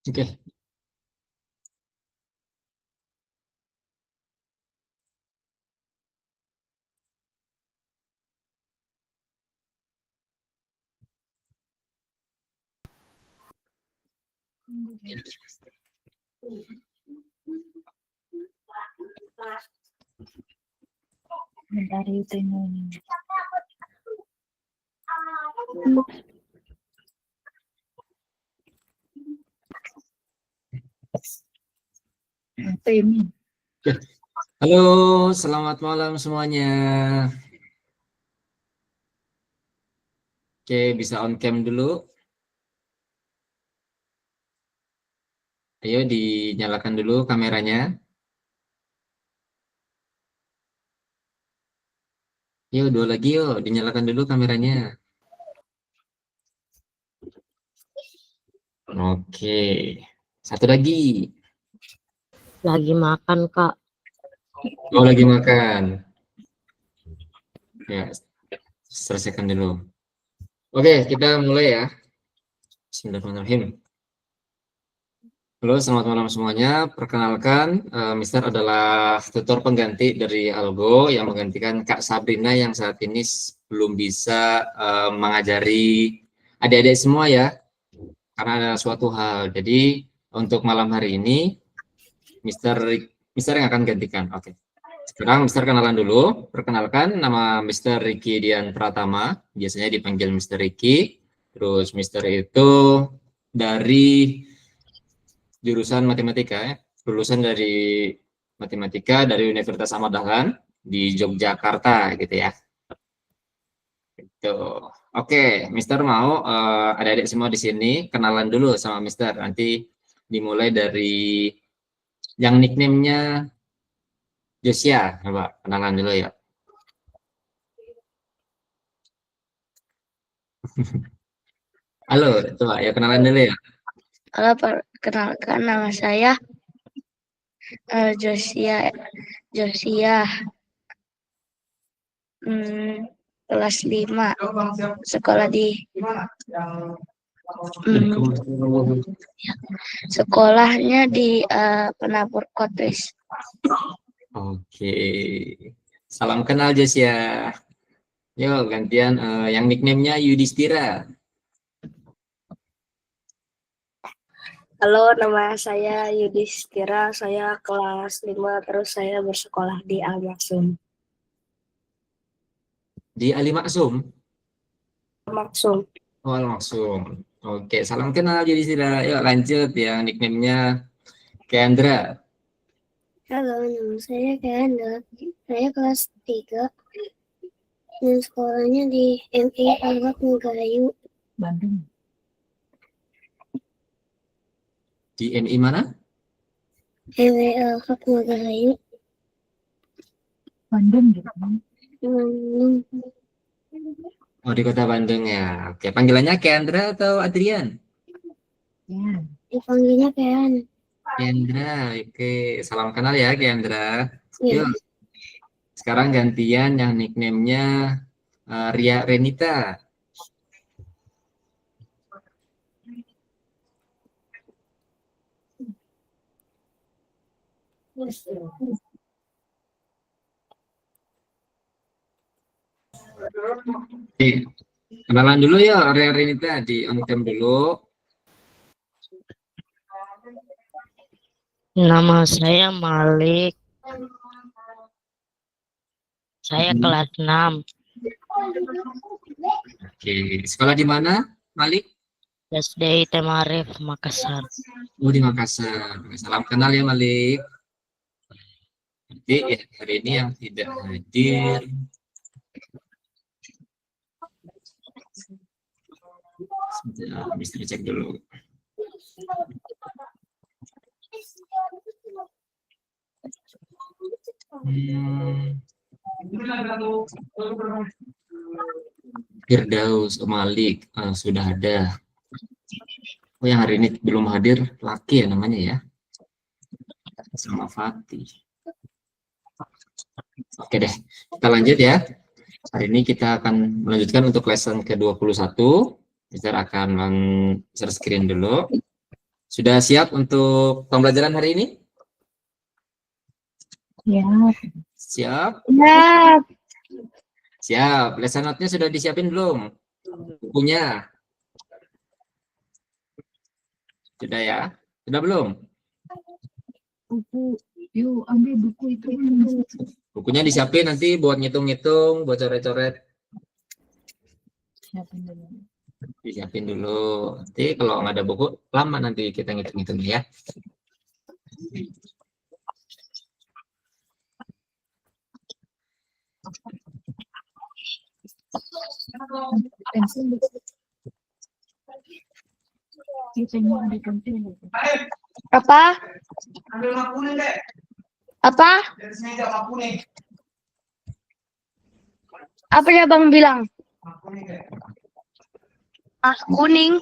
Oke. Bentar itu ini. Halo, selamat malam semuanya. Oke, bisa on cam dulu. Ayo dinyalakan dulu kameranya. Yuk, dua lagi yuk, dinyalakan dulu kameranya. Oke, satu lagi. Lagi makan, Kak. Oh, lagi makan. Ya, selesaikan dulu. Oke, kita mulai ya. Bismillahirrahmanirrahim. Halo, selamat malam semuanya. Perkenalkan, Mister adalah tutor pengganti dari Algo yang menggantikan Kak Sabrina yang saat ini belum bisa mengajari adik-adik semua ya, karena ada suatu hal. Jadi untuk malam hari ini, Mister yang akan gantikan. Oke. Sekarang Mister kenalan dulu. Perkenalkan, nama Mister Ricky Dian Pratama, biasanya dipanggil Mister Ricky. Terus Mister itu dari jurusan matematika ya, lulusan dari matematika dari Universitas Ahmad Dahlan di Yogyakarta gitu ya. Itu. Oke, Mister mau adik-adik semua di sini kenalan dulu sama Mister. Nanti dimulai dari yang nickname-nya Josia. Coba kenalan dulu ya. Halo, coba ya kenalan dulu ya. Halo, perkenalkan nama saya Josia. Kelas 5, sekolah di sekolahnya di Penapur Kotris. Oke. Salam kenal Josia. Yuk gantian yang nickname-nya Yudhistira. Halo, nama saya Yudhistira, saya kelas 5, terus saya bersekolah di Al-Maksum. Di Ali Maksum. Maksum. Oh, Al-Maksum. Oke, salam kenal Yudhistira. Yuk lanjut yang nickname-nya Kendra. Halo, nama saya Kendra. Saya kelas 3 dan sekolahnya di MI Al-Haq Magahayu, Bandung. Di MI mana? MI Al-Haq Magahayu, Bandung gitu. Bandung. Oh, di kota Bandung ya. Oke, panggilannya Kendra atau Adrian? Ya. Dipanggilnya Ken. Kendra. Oke, salam kenal ya Kendra. Ya. Yuk, sekarang gantian yang nickname-nya Ria Renita. Oke, kenalan dulu ya Ria Renita di on cam dulu. Nama saya Malik. Saya kelas 6. Oke, sekolah di mana, Malik? SD Temarif, Makassar. Oh, di Makassar. Salam kenal ya, Malik. Nanti ya, hari ini yang tidak hadir. Sebentar, bisa dicek dulu. Firdaus Malik sudah ada. Oh, yang hari ini belum hadir, Laki ya namanya ya. Sama Fatih. Oke deh, kita lanjut ya. Hari ini kita akan melanjutkan untuk lesson ke-21. Mister akan share screen dulu Sudah siap untuk pembelajaran hari ini? Ya. Siap? Ya. Siap. Lesson note-nya sudah disiapin belum? Bukunya? Sudah ya? Sudah belum? Buku. Yuk, ambil buku itu. Bukunya disiapin nanti buat ngitung-ngitung, buat coret-coret. Disiapin dulu. Nanti kalau nggak ada buku, lama nanti kita ngitung-ngitung ya. Apa? Apa? Apa ya Bang bilang? Ah, kuning.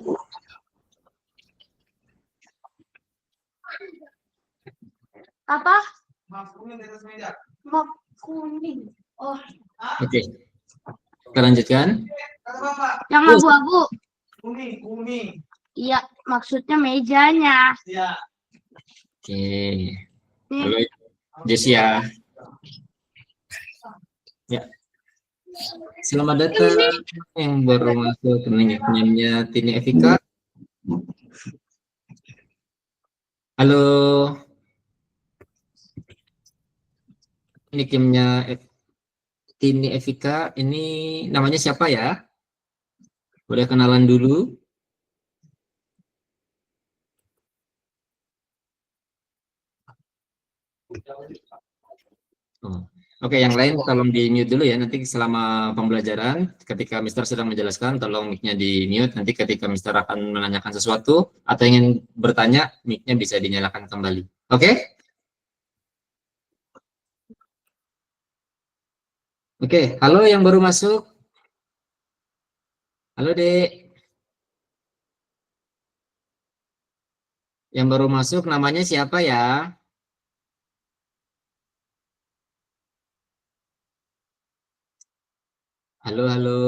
Apa? Map kuning. Oh, Oke. Kita lanjutkan. yang abu-abu. Kuning. Iya, maksudnya mejanya. Ya. Oke. Nih, Halo, Josia. Ya. Selamat datang yang baru masuk ke nickname-nya Tini Evika. Halo. Nickname-nya Tini Evika, ini namanya siapa ya? Boleh kenalan dulu? Oh. Oke, yang lain tolong di mute dulu ya. Nanti selama pembelajaran, ketika Mister sedang menjelaskan, tolong mic-nya di mute. Nanti ketika Mister akan menanyakan sesuatu atau ingin bertanya, mic-nya bisa dinyalakan kembali. Oke? Oke, halo yang baru masuk. Halo, Dek. Yang baru masuk namanya siapa ya? Halo, halo.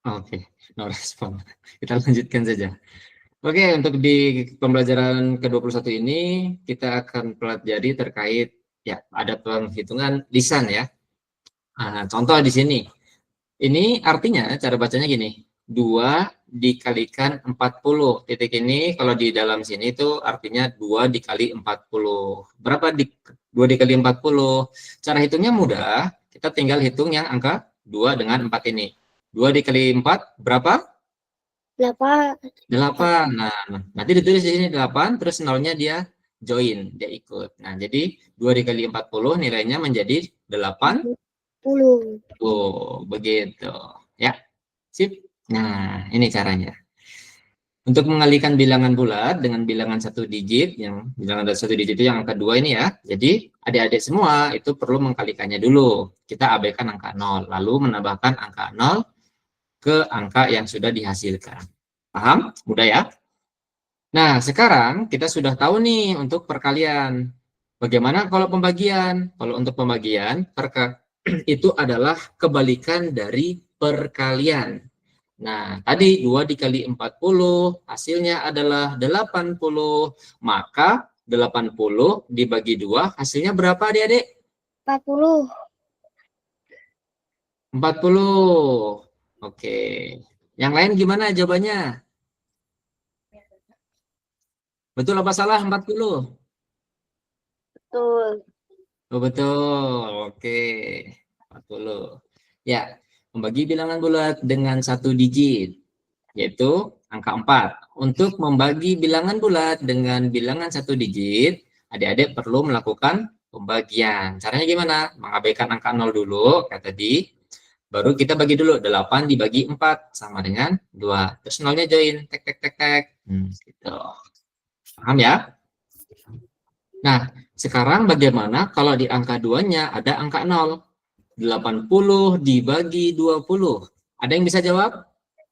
Oke, no respon. Kita lanjutkan saja. Oke, untuk di pembelajaran ke-21 ini kita akan pelajari terkait ya ada penghitungan lisan ya. Nah, contoh di sini. Ini artinya cara bacanya gini. 2 dikalikan 40. Titik ini kalau di dalam sini itu artinya 2 dikali 40. Berapa 2 dikali 40? Cara hitungnya mudah. Kita tinggal hitung yang angka 2 dengan 4 ini. 2 dikali 4 berapa? 8. 8. Nah, nanti ditulis di sini 8, terus nolnya dia join, dia ikut. Nah, jadi 2 dikali 40 nilainya menjadi 8. 10. Oh, begitu. Ya, sip. Nah, ini caranya. Untuk mengalihkan bilangan bulat dengan bilangan satu digit, yang bilangan satu digit itu yang angka 2 ini ya. Jadi, adik-adik semua itu perlu mengkalikannya dulu. Kita abaikan angka 0, lalu menambahkan angka 0 ke angka yang sudah dihasilkan. Paham? Mudah ya? Nah, sekarang kita sudah tahu nih untuk perkalian. Bagaimana kalau pembagian? Kalau untuk pembagian, itu adalah kebalikan dari perkalian. Nah, tadi 2 dikali 40, hasilnya adalah 80. Maka 80 dibagi 2, hasilnya berapa adik-adik? 40. 40. Oke. Yang lain gimana jawabannya? Betul apa salah 40? Betul. Oh, betul. Oke. 40. Ya, membagi bilangan bulat dengan satu digit, yaitu angka 4. Untuk membagi bilangan bulat dengan bilangan satu digit, adik-adik perlu melakukan pembagian. Caranya gimana? Mengabaikan angka 0 dulu, kayak tadi. Baru kita bagi dulu, 8 dibagi 4 sama dengan 2. Terus nolnya join, tek, tek, tek, tek. Gitu. Paham ya? Nah, sekarang bagaimana kalau di angka 2-nya ada angka 0? 80 dibagi 20. Ada yang bisa jawab?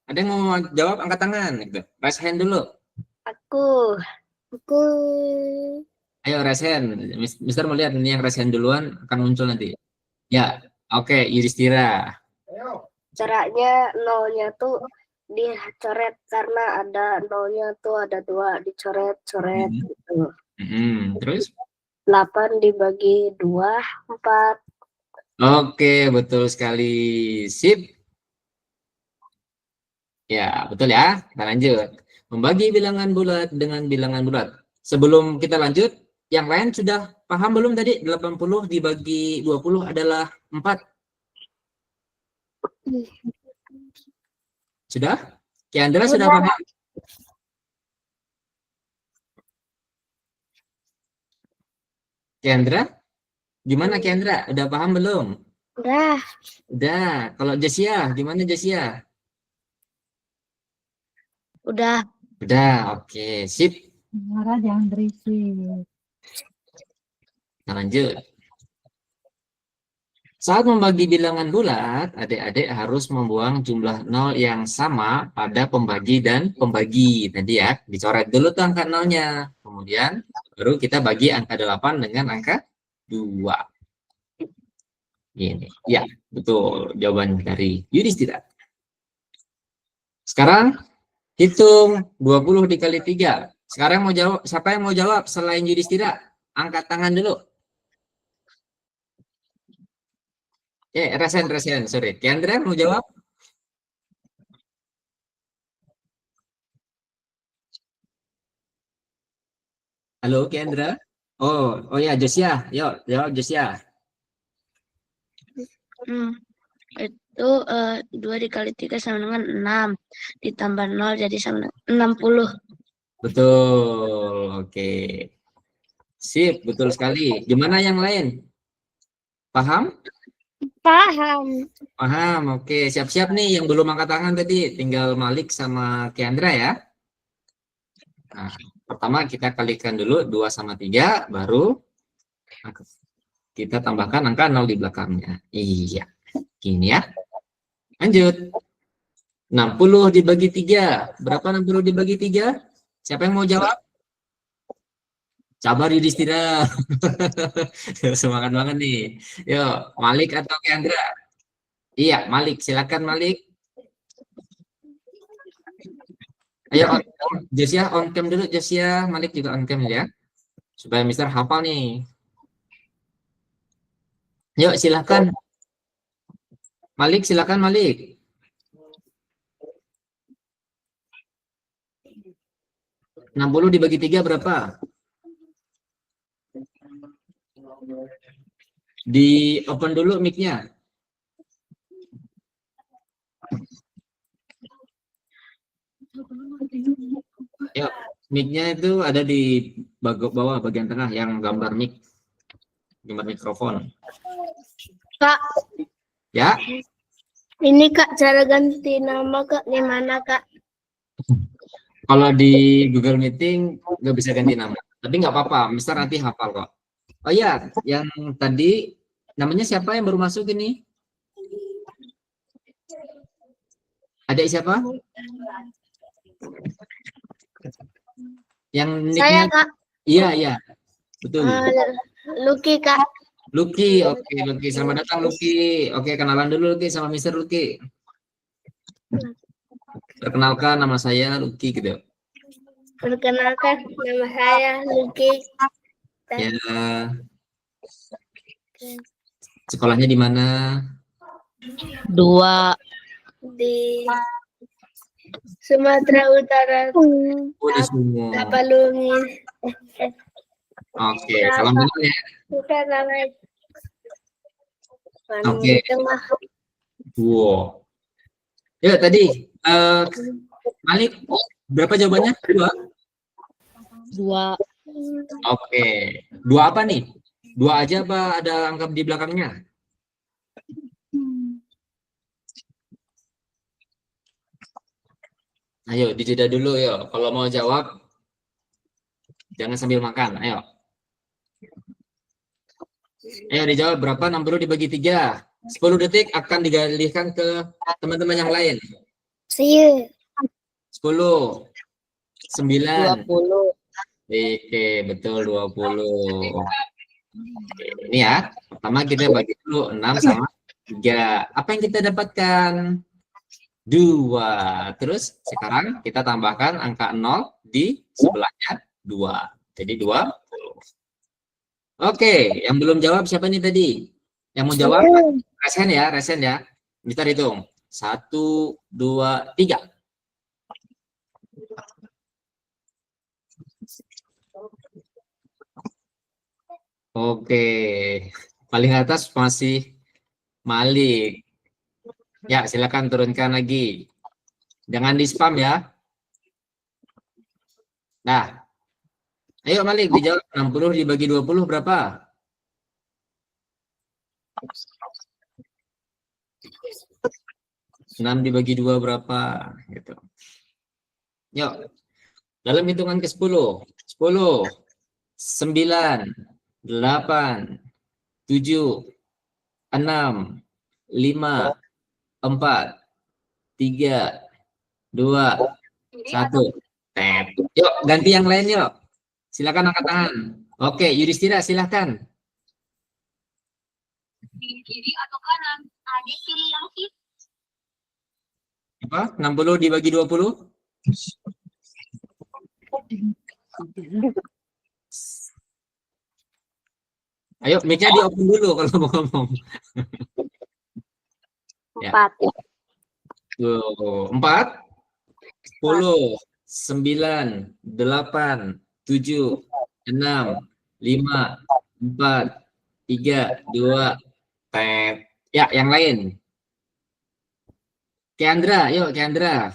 Ada yang mau jawab? Angkat tangan. Raise hand dulu. Aku. Ayo raise hand. Mister mau lihat ini yang raise hand duluan akan muncul nanti. Ya, oke. Yudhistira. Caranya nolnya tuh dicoret karena ada nolnya tuh ada 2 dicoret-coret gitu. Terus? 8 dibagi 2, 4. Oke, betul sekali. Sip. Ya, betul ya. Kita lanjut. Membagi bilangan bulat dengan bilangan bulat. Sebelum kita lanjut, yang lain sudah paham belum tadi? 80 dibagi 20 adalah 4. Sudah? Kiandra sudah paham? Kiandra? Gimana Kiandra? Udah paham belum? Udah. Udah. Kalau Josia, gimana Josia? Udah. Udah, oke. Sip. Suara jangan berisik. Kita lanjut. Saat membagi bilangan bulat, adik-adik harus membuang jumlah nol yang sama pada pembagi dan pembagi. Tadi ya, dicoret dulu tuh angka nolnya. Kemudian baru kita bagi angka 8 dengan angka 2. Ini. Ya, betul jawaban dari Yudhistira. Sekarang hitung 20 dikali 3. Sekarang mau jawab, siapa yang mau jawab selain Yudhistira? Angkat tangan dulu. Resen, sorry. Kiandra mau jawab? Halo, Kiandra? Oh ya, Josia. Yuk, jawab Josia. Itu 2 dikali 3 sama dengan 6. Ditambah 0 jadi sama dengan 60. Betul, oke. Sip, betul sekali. Gimana yang lain? Paham? Paham. Paham, oke. Siap-siap nih yang belum angkat tangan tadi. Tinggal Malik sama Kiandra ya. Nah, pertama kita kalikan dulu 2 sama 3, baru kita tambahkan angka 0 di belakangnya. Iya, gini ya. Lanjut. 60 dibagi 3. Berapa 60 dibagi 3? Siapa yang mau jawab? Sabar Yudhistira. Semangat banget nih. Yuk, Malik atau Kiandra? Iya, Malik. Silakan Malik. Ayo, Josia on cam dulu. Josia, Malik juga on cam ya. Supaya Mister hafal nih. Yuk, silakan. Malik, silakan Malik. — 60 dibagi 3 berapa? Di open dulu mic-nya. Yuk, mic-nya itu ada di bawah bagian tengah yang gambar mic. Gambar mikrofon. Kak. Ya. Ini Kak, cara ganti nama Kak di mana Kak? Kalau di Google Meeting nggak bisa ganti nama. Tapi nggak apa-apa, Mister nanti hafal kok. Oh iya, yang tadi namanya siapa yang baru masuk ini? Adik siapa? Yang Saya nicknya? Kak. Iya, betul. Lucky Kak. Lucky, oke Lucky. Selamat datang Lucky. Oke, kenalan dulu Lucky sama Mister Lucky. Perkenalkan, nama saya Lucky gitu. Perkenalkan, nama saya Lucky. Ya. Sekolahnya di mana? 2 di Sumatera Utara. Oh, di Sumo. Tapalungi. Oke, salam kenal ya. Bukan namanya. Oke. Wow. Ya tadi Malik berapa jawabannya? 2. Oke. 2 apa nih? 2 aja apa ada angka di belakangnya? Ayo dijeda dulu ya. Kalau mau jawab jangan sambil makan. Ayo. Ayo dijawab berapa 60 dibagi 3? 10 detik akan digalihkan ke teman-teman yang lain. 10, 9, 20. Oke, betul 20. Oke, ini ya. Pertama kita bagi dulu 6 sama 3. Apa yang kita dapatkan? 2. Terus sekarang kita tambahkan angka 0 di sebelahnya 2. Jadi 20. Oke, yang belum jawab siapa nih tadi? Yang mau jawab? Resen ya, resen ya. Kita hitung. 1, 2, 3. Oke, paling atas masih Malik. Ya, silakan turunkan lagi. Jangan di spam ya. Nah, ayo Malik dijawab. 60 dibagi 20 berapa? 6 dibagi 2 berapa? Gitu. Yuk, dalam hitungan ke 10. 10, 9, 8, 7, 6, 5, 4, 3, 2, 1. Tep. Yuk, ganti yang lain yuk. Silakan angkat tangan. Oke, Yudhistira silakan. Kiri atau kanan? Adik pilih yang kiri. Apa? 60 dibagi 20? Ayo, mic-nya di open dulu kalau mau ngomong. Ya. 4. 4, 10, 9, 8, 7, 6, 5, 4, 3, 2, tet. Ya, yang lain. Kendra, yuk Kendra.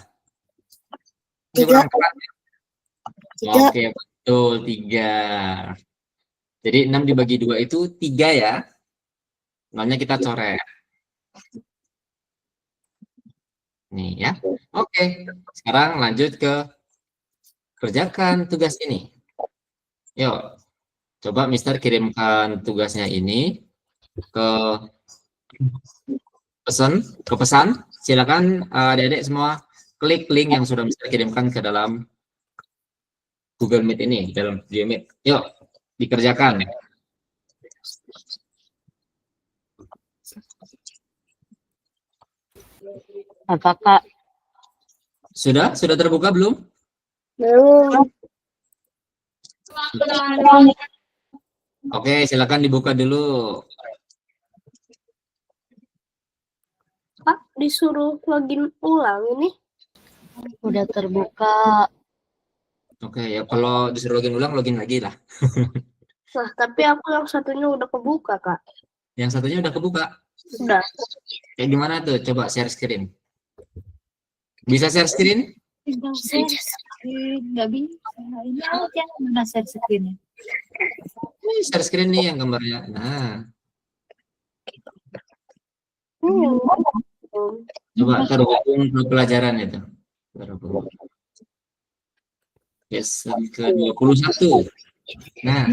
Ini 3. kurang keras. 3. Oke, betul 3. Jadi 6 dibagi 2 itu 3 ya. Nolnya kita coret. Nih ya. Oke. Sekarang lanjut ke kerjakan tugas ini. Yuk. Coba Mister kirimkan tugasnya ini ke pesan. Silakan adik-adik semua klik link yang sudah Mister kirimkan ke dalam Google Meet ini, dalam video Meet. Yuk, dikerjakan. Apakah Sudah terbuka belum? Belum. Oke, silakan dibuka dulu. Pak, disuruh login ulang ini. udah terbuka? Oke, ya kalau disuruh login ulang, login lagi lah. Nah, tapi aku yang satunya udah kebuka, Kak. Yang satunya udah kebuka. Udah. Kayak gimana tuh? Coba share screen. Bisa share screen? Nggak bisa. Ini aja mana share screen-nya. Share screen nih yang gambarnya. Nah, coba terhubung ke pelajaran itu. Terhubung. Yes, ke-21. Nah,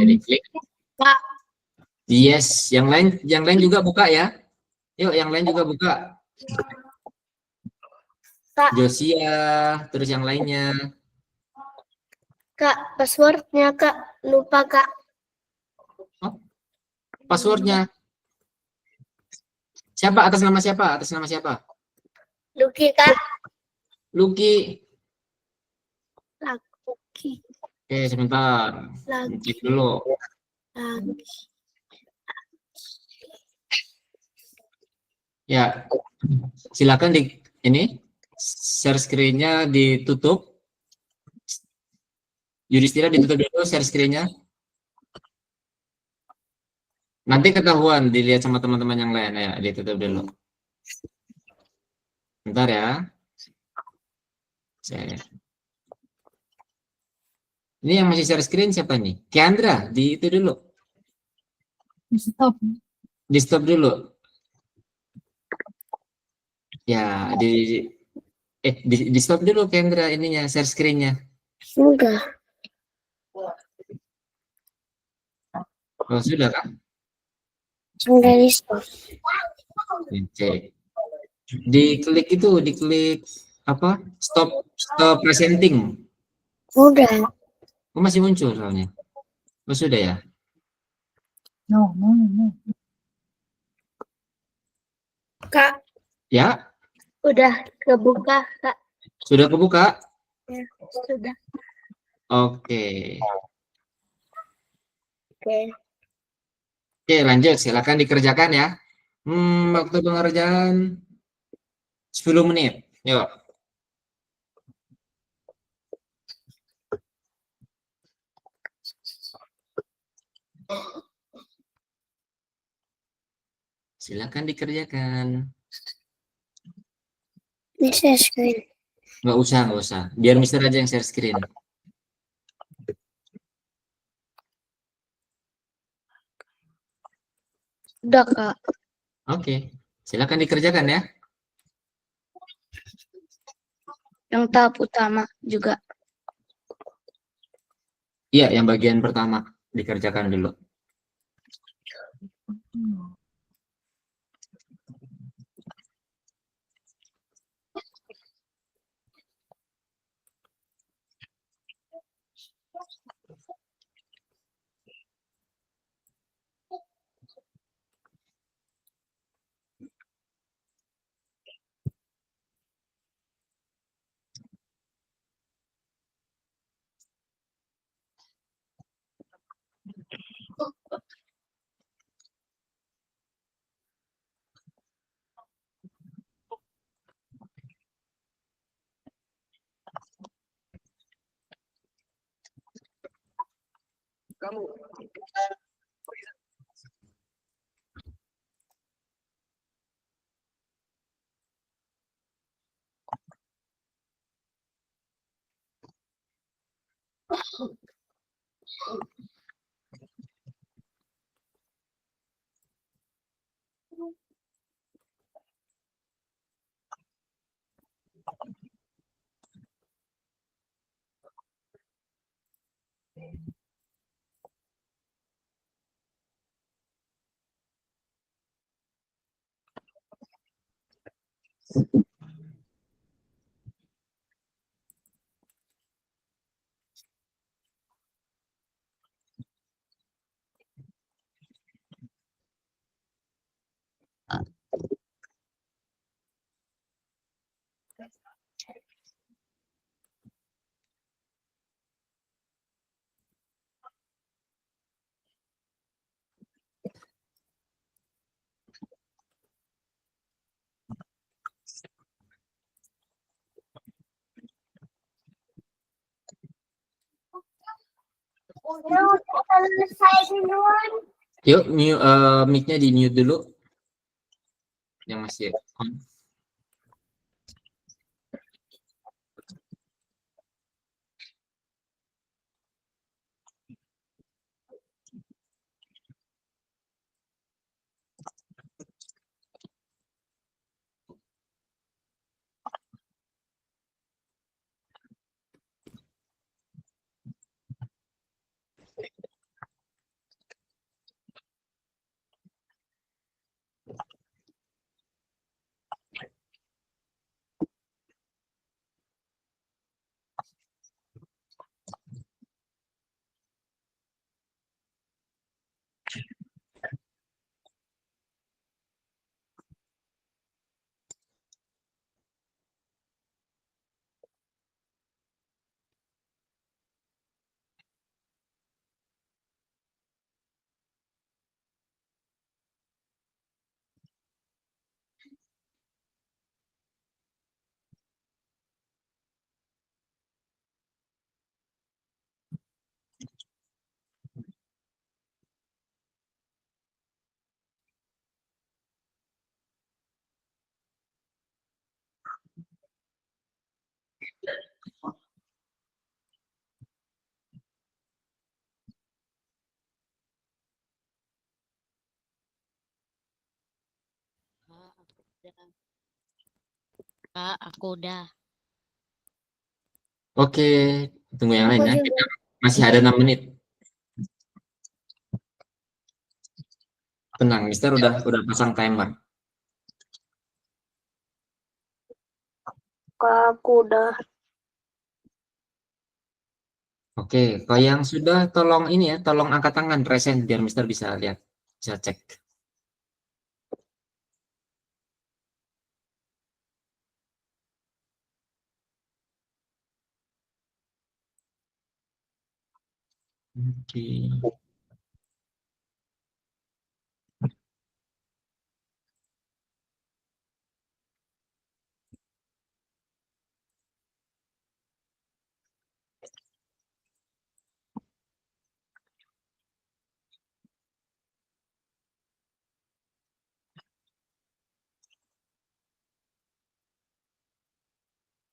jadi klik. Yes, yang lain juga buka ya. Yuk, yang lain juga buka. Kak. Josia, terus yang lainnya. Kak, passwordnya, Kak. Lupa, Kak. Passwordnya. Siapa? Atas nama siapa? Atas nama siapa? Luki, Kak. Luki. Luki. Oke, sebentar. Lagi. Cek dulu. Lagi. Ya, silakan di ini share screen-nya ditutup. Yudhistira ditutup dulu share screen-nya. Nanti ketahuan dilihat sama teman-teman yang lain ya, ditutup dulu. Bentar ya. Ini yang masih share screen siapa nih? Kendra, di itu dulu. Stop. Di stop dulu. Ya, di stop dulu Kendra ininya share screen-nya. Enggak. Oh, sudah kan? Sudah di stop. Cek. Diklik itu, diklik apa? Stop presenting. Udah. Oh, masih muncul soalnya. Oh, sudah ya? No. Kak, Ya, udah kebuka, Kak. sudah kebuka? Ya, sudah. Oke. Oke. Oke, lanjut. Silakan dikerjakan ya. Waktu pengerjaan 10 menit. Yuk. Silakan dikerjakan. Ini share screen. Nggak usah, nggak usah. Biar Mister aja yang share screen. Udah, Kak. Oke. Silakan dikerjakan ya. Yang tahap utama juga. Iya, yang bagian pertama dikerjakan dulu. Udah selesai duluan. Yuk, mic-nya di mute dulu. Yang masih on. Kak, aku udah. Oke, tunggu yang lain ya. Masih ada 6 menit. Tenang, Mister udah pasang timer. Kak, aku udah. Oke, kalau yang sudah tolong ini ya, tolong angkat tangan present biar Mister bisa lihat, bisa cek. Oke.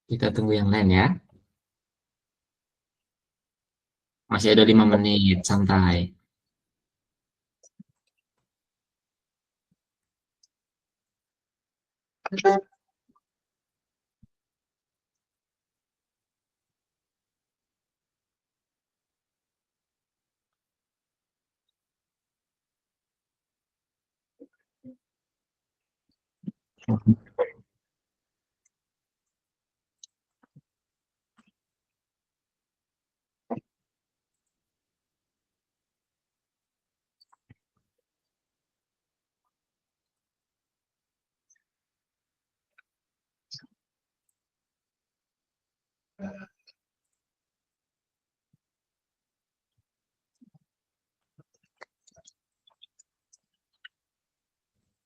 Kita tunggu yang lain ya. Masih ada 5 menit, santai.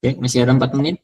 Oke, masih ada 4 menit.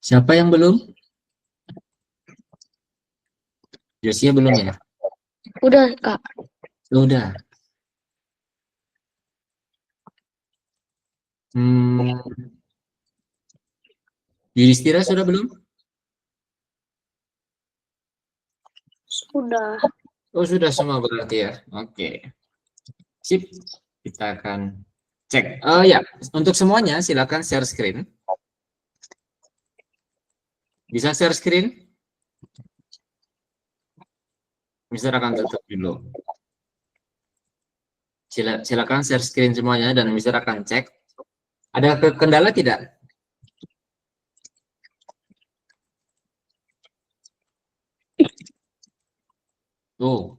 Siapa yang belum? Josia belum ya? Udah, Kak. Sudah. Yudhistira sudah belum? Sudah. Oh, sudah semua berarti ya. Oke. Sip. Kita akan cek. Ya, untuk semuanya silakan share screen. Bisa share screen? Mister akan tutup dulu. Silakan share screen semuanya dan Mister akan cek. Ada kendala tidak? Oh.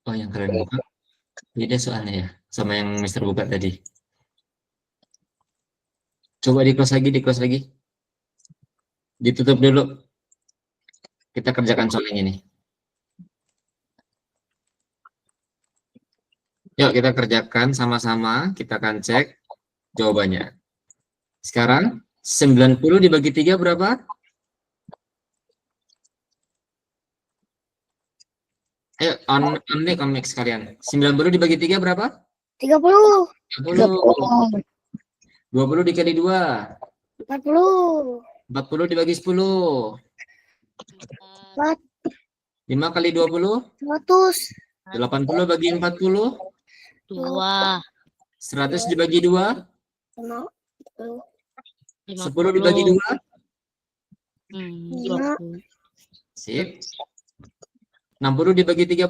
Oh, yang kalian buka. Beda soalnya ya, sama yang Mister buka tadi. Coba di close lagi. Ditutup dulu. Kita kerjakan soal yang ini. Yuk kita kerjakan sama-sama, kita akan cek jawabannya. Sekarang 90 dibagi 3 berapa? Ayo on mic sekalian. 90 dibagi 3 berapa? 30. 30. 20 dikali 2. 40. 40 dibagi 10. 5 kali 20. 100. 80 bagi 40. 2. 100 dibagi 2. 50. 10 dibagi 2. 20. Sip. 60 dibagi 30?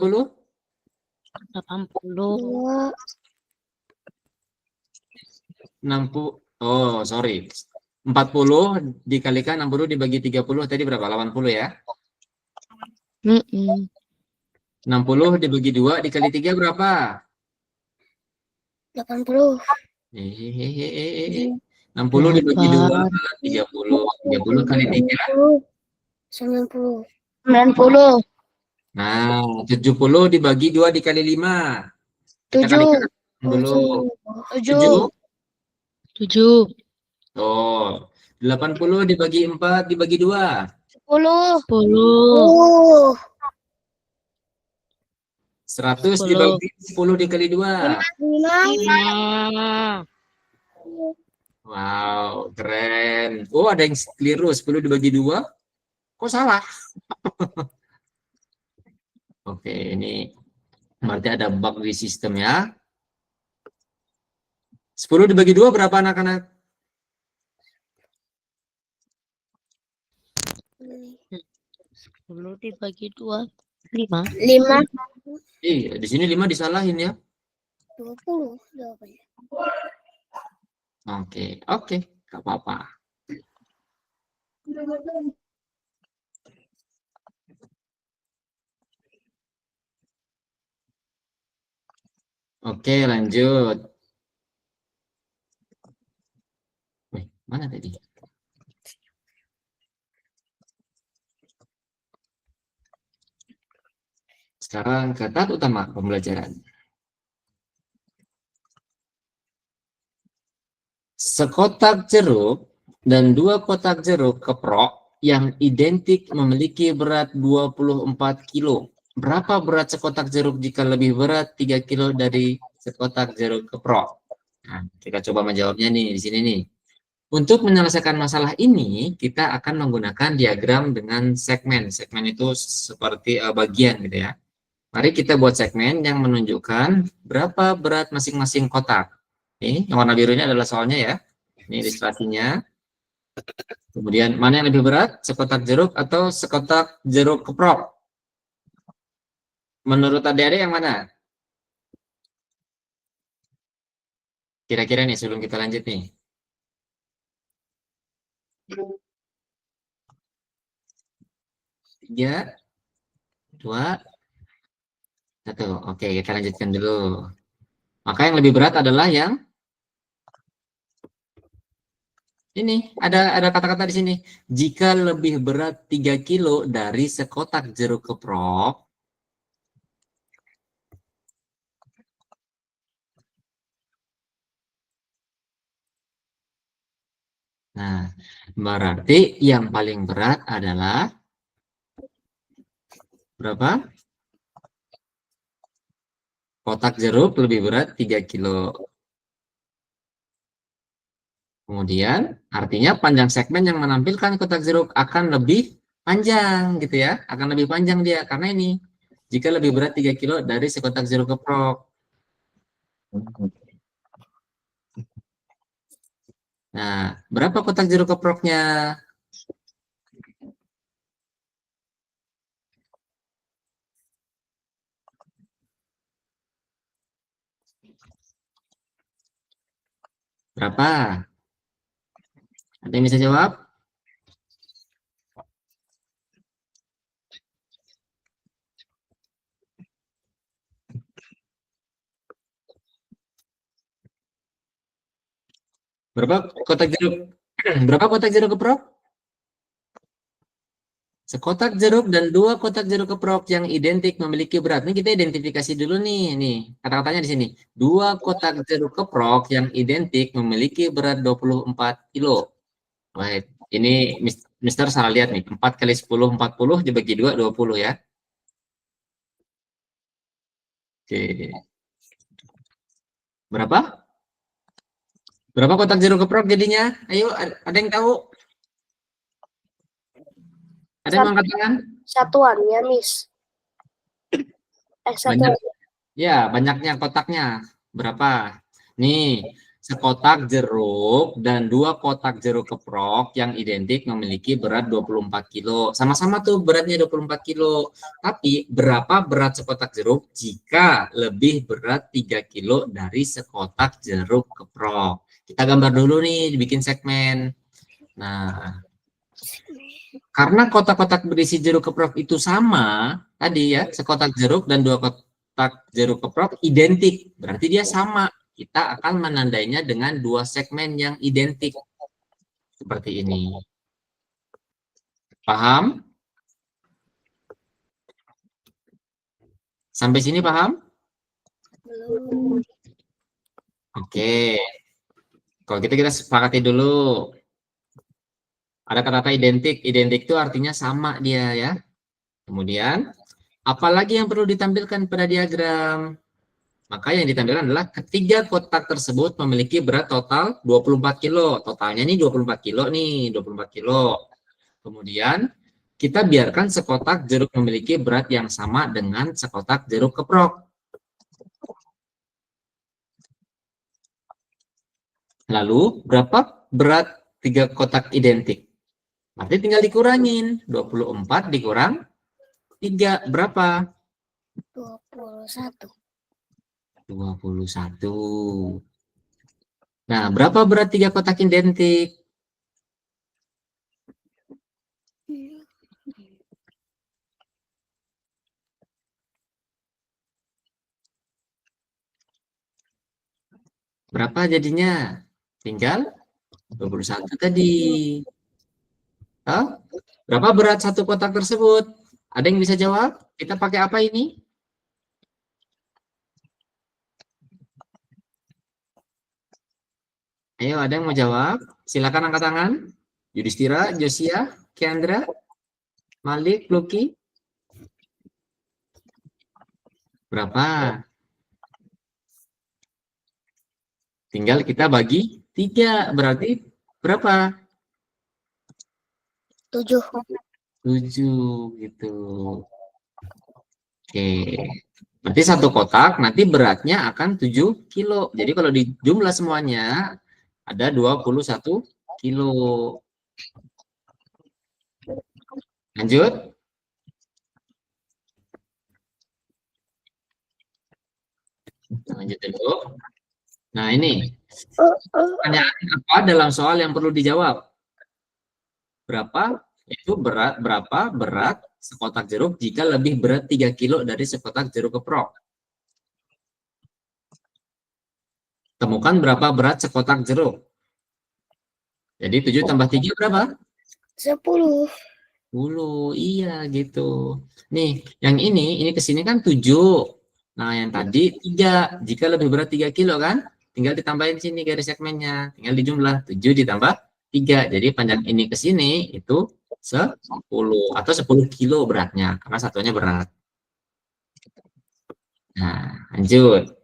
80. 60. Oh, sorry. 40 dikalikan 60 dibagi 30 tadi berapa? 80 ya? 60 dibagi 2 dikali 3 berapa? 80. 60 dibagi 2 30. 30 kali 3. 90. 90. Nah, 70 dibagi 2 dikali 5. Kita 7. kalikan dulu. 7. 7. Oh, 80 dibagi 4 dibagi 2. 10. 10. 100 10. dibagi 10 dikali 2. 5. 5. Wow, keren. Oh, ada yang keliru. 10 dibagi 2. Kok salah? Oke, ini berarti ada bug di sistem ya. 10 dibagi 2 berapa anak-anak? 10 dibagi 2. 5. 5. Di sini 5 disalahin ya. 20 jawabannya. Oke, nggak apa-apa. Oke, lanjut. Wih, mana tadi? Sekarang ke tahap utama pembelajaran. Sekotak jeruk dan 2 kotak jeruk keprok yang identik memiliki berat 24 kilo. Berapa berat sekotak jeruk jika lebih berat 3 kilo dari sekotak jeruk keprok? Nah, kita coba menjawabnya nih di sini nih. Untuk menyelesaikan masalah ini, kita akan menggunakan diagram dengan segmen. Segmen itu seperti bagian gitu ya. Mari kita buat segmen yang menunjukkan berapa berat masing-masing kotak. Ini yang warna biru ini adalah soalnya ya. Ini ilustrasinya. Kemudian mana yang lebih berat? Sekotak jeruk atau sekotak jeruk keprok? Menurut adik-adik yang mana? Kira-kira nih sebelum kita lanjut nih. Tiga, 2, 1. Oke, kita lanjutkan dulu. Maka yang lebih berat adalah yang ini. Ada kata-kata di sini. Jika lebih berat 3 kilo dari sekotak jeruk keprok, nah, berarti yang paling berat adalah berapa? Kotak jeruk lebih berat 3 kilo. Kemudian, artinya panjang segmen yang menampilkan kotak jeruk akan lebih panjang gitu ya. Akan lebih panjang dia. Karena ini, jika lebih berat 3 kilo dari sekotak jeruk keprok. Nah, berapa kotak jeruk keproknya? Berapa? Ada yang bisa jawab? Berapa kotak jeruk? Berapa kotak jeruk keprok? Sekotak jeruk dan 2 kotak jeruk keprok yang identik memiliki berat. Ini kita identifikasi dulu nih. Nih, kata-katanya di sini. 2 kotak jeruk keprok yang identik memiliki berat 24 kilo. Baik, ini Mister salah lihat nih. 4 kali 10, 40 dibagi 2, 20 ya. Oke. Berapa? Berapa kotak jeruk keprok jadinya? Ayo, ada yang tahu? Ada yang angkat tangan? Satuannya, Miss. Banyak. Ya, banyaknya kotaknya. Berapa? Nih, sekotak jeruk dan 2 kotak jeruk keprok yang identik memiliki berat 24 kilo. Sama-sama tuh beratnya 24 kilo. Tapi berapa berat sekotak jeruk jika lebih berat 3 kilo dari sekotak jeruk keprok? Kita gambar dulu nih, bikin segmen. Nah, karena kotak-kotak berisi jeruk keprok itu sama, tadi ya, sekotak jeruk dan 2 kotak jeruk keprok identik, berarti dia sama. Kita akan menandainya dengan 2 segmen yang identik. Seperti ini. Paham? Sampai sini paham? Belum. Oke. Kalau gitu kita sepakati dulu. Ada kata-kata identik. Identik itu artinya sama dia ya. Kemudian, apalagi yang perlu ditampilkan pada diagram? Maka yang ditampilkan adalah ketiga kotak tersebut memiliki berat total 24 kilo. Totalnya nih 24 kilo nih, 24 kilo. Kemudian kita biarkan sekotak jeruk memiliki berat yang sama dengan sekotak jeruk keprok. Lalu berapa berat 3 kotak identik? Berarti tinggal dikurangin. 24 dikurang 3 berapa? 21. 21. Nah, berapa berat 3 kotak identik? Berapa jadinya? Tinggal 21 tadi. Hah? Berapa berat 1 kotak tersebut? Ada yang bisa jawab? Kita pakai apa ini? Ayo, ada yang mau jawab? Silakan angkat tangan. Yudhistira, Josia, Kendra, Malik, Lucky. Berapa? Tinggal kita bagi 3. Berarti berapa? 7. 7 gitu. Oke. Berarti 1 kotak nanti beratnya akan 7 kilo. Jadi kalau dijumlah semuanya ada 21 kilo. Lanjut. Lanjut dulu. Nah, ini. Pertanyaan apa dalam soal yang perlu dijawab? Berapa berat sekotak jeruk jika lebih berat 3 kilo dari sekotak jeruk keprok? Temukan berapa berat sekotak jeruk. Jadi 7 tambah 3 berapa? 10. 10, iya gitu. Nih, yang ini kesini kan 7. Nah, yang tadi 3. Jika lebih berat 3 kilo kan? Tinggal ditambahin sini garis segmennya. Tinggal dijumlah 7 ditambah 3. Jadi panjang ini ke sini itu 10 atau 10 kilo beratnya. Karena satunya berat. Nah, lanjut.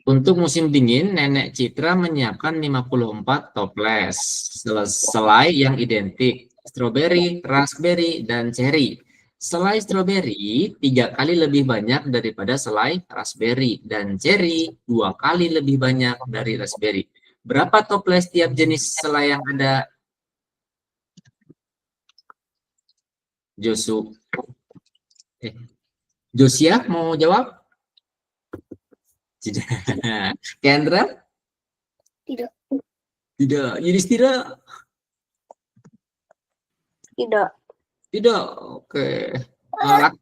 Untuk musim dingin, Nenek Citra menyiapkan 54 toples selai yang identik, stroberi, raspberry, dan cherry. Selai stroberi 3 kali lebih banyak daripada selai raspberry, dan cherry 2 kali lebih banyak dari raspberry. Berapa toples tiap jenis selai yang ada? Josia mau jawab? Tidak. Kendra? Tidak. Tidak. Yudhistira? Tidak. Tidak. Oke.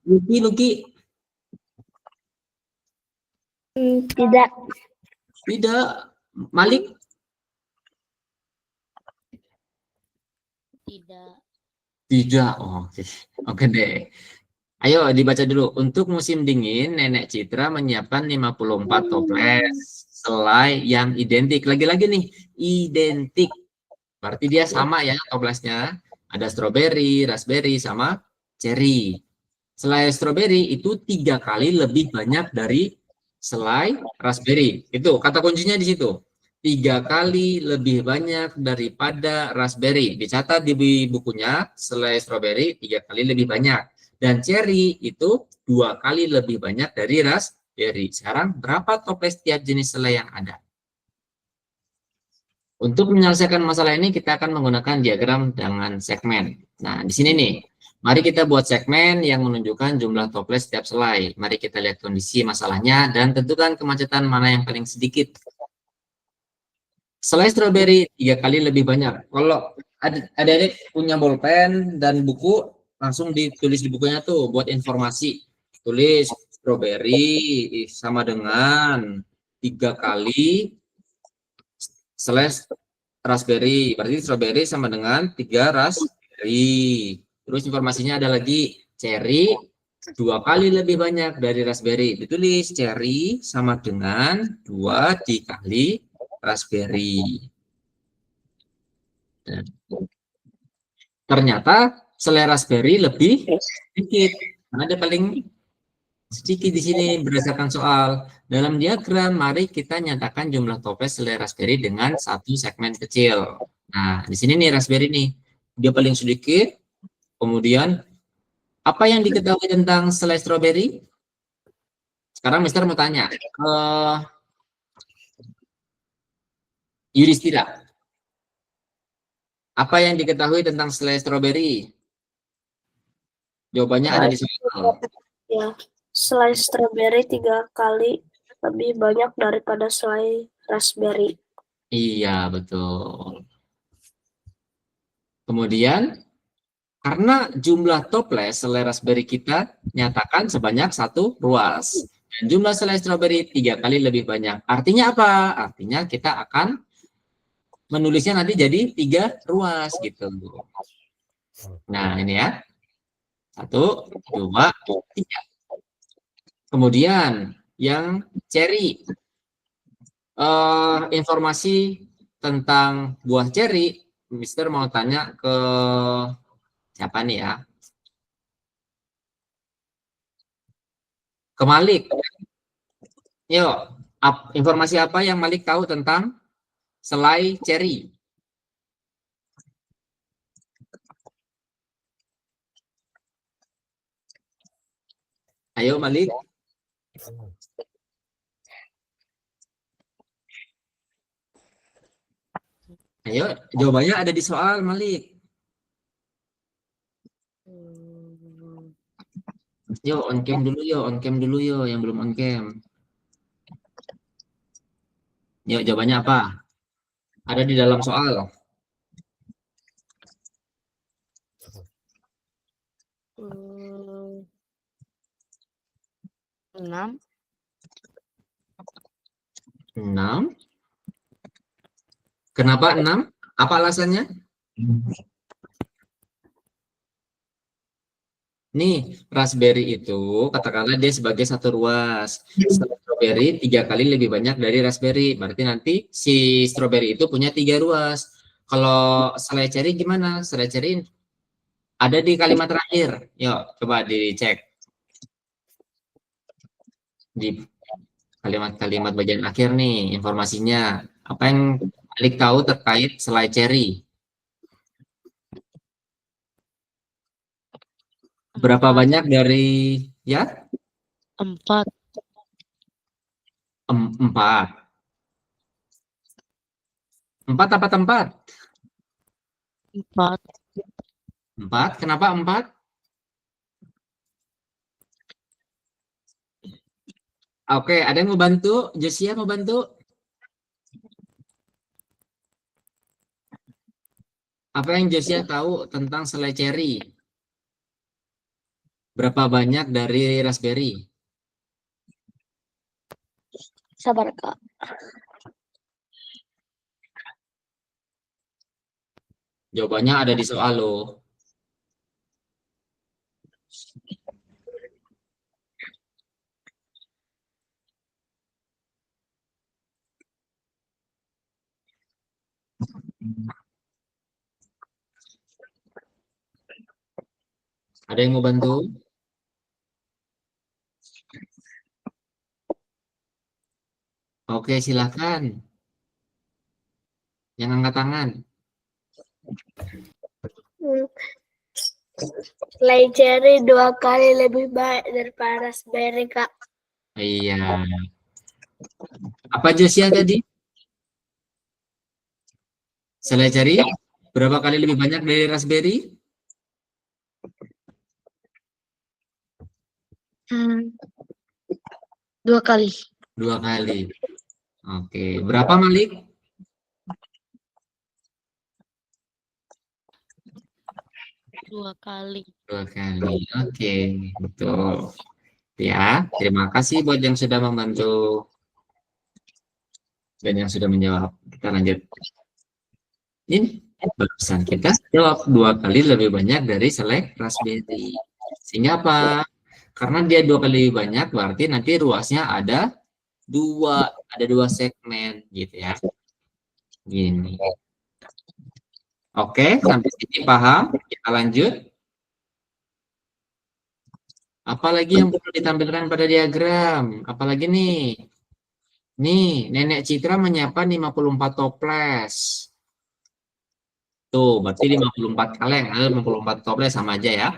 Lucky? Tidak. Tidak. Malik? Tidak. Tidak. Oh, oke. Oke deh. Ayo dibaca dulu. Untuk musim dingin, Nenek Citra menyiapkan 54 toples selai yang identik. Lagi-lagi nih, identik. Berarti dia sama ya toplesnya. Ada stroberi, raspberry, sama cherry. Selai stroberi itu 3 kali lebih banyak dari selai raspberry. Itu kata kuncinya di situ. 3 kali lebih banyak daripada raspberry. Dicatat di bukunya, selai stroberi 3 kali lebih banyak. Dan cherry itu 2 kali lebih banyak dari raspberry. Sekarang berapa toples tiap jenis selai yang ada? Untuk menyelesaikan masalah ini kita akan menggunakan diagram dengan segmen. Nah, di sini nih, mari kita buat segmen yang menunjukkan jumlah toples setiap selai. Mari kita lihat kondisi masalahnya dan tentukan kemacetan mana yang paling sedikit. Selai stroberi 3 kali lebih banyak. Kalau adik-adik punya bolpen dan buku, langsung ditulis di bukunya tuh buat informasi. Tulis stroberi sama dengan 3 kali selai raspberry. Berarti stroberi sama dengan 3 raspberry. Terus informasinya ada lagi cherry 2 kali lebih banyak dari raspberry. Ditulis cherry sama dengan 2 dikali raspberry. Dan ternyata selai raspberry lebih sedikit. Karena dia paling sedikit di sini berdasarkan soal. Dalam diagram, mari kita nyatakan jumlah toples selai raspberry dengan satu segmen kecil. Nah, di sini nih raspberry nih, dia paling sedikit. Kemudian, apa yang diketahui tentang selai stroberi? Sekarang Mister mau tanya ke Yudhistira. Apa yang diketahui tentang selai stroberi? Jawabannya ada di soal. Ya, selai stroberi 3 kali lebih banyak daripada selai raspberry. Iya, betul. Kemudian, karena jumlah toples selai raspberry kita nyatakan sebanyak 1 ruas. Dan jumlah selai stroberi 3 kali lebih banyak. Artinya apa? Artinya kita akan menulisnya nanti jadi 3 ruas gitu. Nah, ini ya. 1, 2, 3. Kemudian yang cherry. Informasi tentang buah cherry, Mister mau tanya ke siapa nih ya? Ke Malik. Yuk, informasi apa yang Malik tahu tentang selai cherry? Ayo Malik. Ayo, jawabannya ada di soal Malik. Yo, on cam dulu yo, on cam dulu yo, yang belum on cam. Yuk, jawabannya apa? Ada di dalam soal. Enam. 6. Kenapa 6? Apa alasannya? Nih, raspberry itu katakanlah dia sebagai 1 ruas. Strawberry 3 kali lebih banyak dari raspberry. Berarti nanti si strawberry itu punya 3 ruas. Kalau selai cherry gimana? Selai cherry ada di kalimat terakhir. Yuk, coba dicek. Di kalimat-kalimat bagian akhir nih informasinya. Apa yang Alik tahu terkait selai cherry? Berapa banyak dari ya? 4. 4. 4 apa tempat? 4. 4. Kenapa 4? Oke, ada yang mau bantu? Josia mau bantu? Apa yang Josia tahu tentang selai cherry? Berapa banyak dari raspberry? Sabar, Kak. Jawabannya ada di soal loh. Ada yang mau bantu? Oke, silakan. Yang angkat tangan. Selai cherry 2 kali lebih baik daripada raspberry, Kak. Iya. Apa Josia tadi? Selai cherry berapa kali lebih banyak dari raspberry? Dua kali. 2 kali. Oke, berapa Malik? Dua kali. 2 kali. Oke, betul. Ya, terima kasih buat yang sudah membantu dan yang sudah menjawab. Kita lanjut. Ini barusan kita jawab 2 kali lebih banyak dari selai raspberry. Sehingga apa? Karena dia 2 kali lebih banyak, berarti nanti ruasnya ada 2 segmen gitu ya. Gini. Oke, sampai sini paham? Kita lanjut. Apalagi yang perlu ditampilkan pada diagram? Apalagi nih? Nih, Nenek Citra menyiapkan 54 toples. Tuh, berarti 54 kaleng, 54 toples sama aja ya.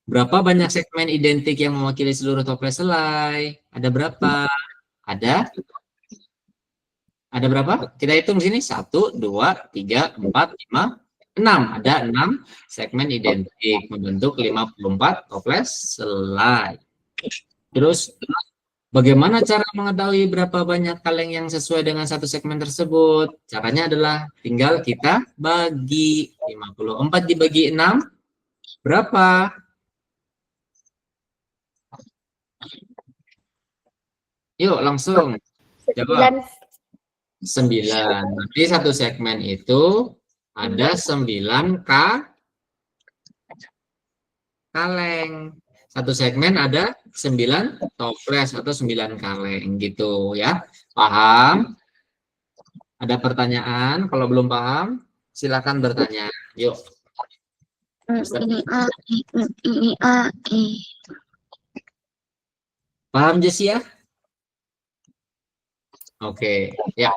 Berapa banyak segmen identik yang mewakili seluruh toples selai? Ada berapa? Ada berapa? Kita hitung sini. 1, 2, 3, 4, 5, 6. Ada 6 segmen identik membentuk 54 toples selai. Terus bagaimana cara mengetahui berapa banyak kaleng yang sesuai dengan satu segmen tersebut? Caranya adalah tinggal kita bagi. 54 dibagi 6 berapa? Yuk langsung jawab. 9. Berarti satu segmen itu ada 9 kaleng. Satu segmen ada 9 toples atau 9 kaleng gitu ya. Paham? Ada pertanyaan? Kalau belum paham, silakan bertanya. Yuk. Paham Jessi ya? Oke, ya.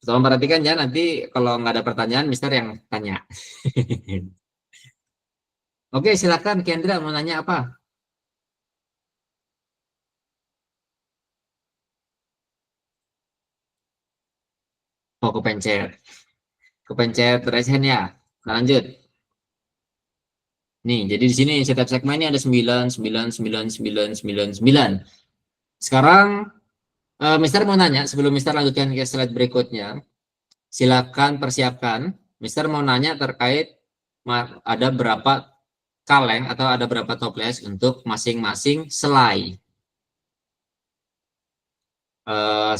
Tolong perhatikan ya, nanti kalau nggak ada pertanyaan, Mister yang tanya. Oke, silakan Kendra mau nanya apa? Oh, kepencet. Kepencet raise hand ya. Nah, lanjut. Nih, jadi di sini setiap segmen ini ada 9, 9, 9, 9, 9, 9. Sekarang Mister mau nanya, sebelum Mister lanjutkan ke slide berikutnya, silakan persiapkan. Mister mau nanya terkait ada berapa kaleng atau ada berapa toples untuk masing-masing selai.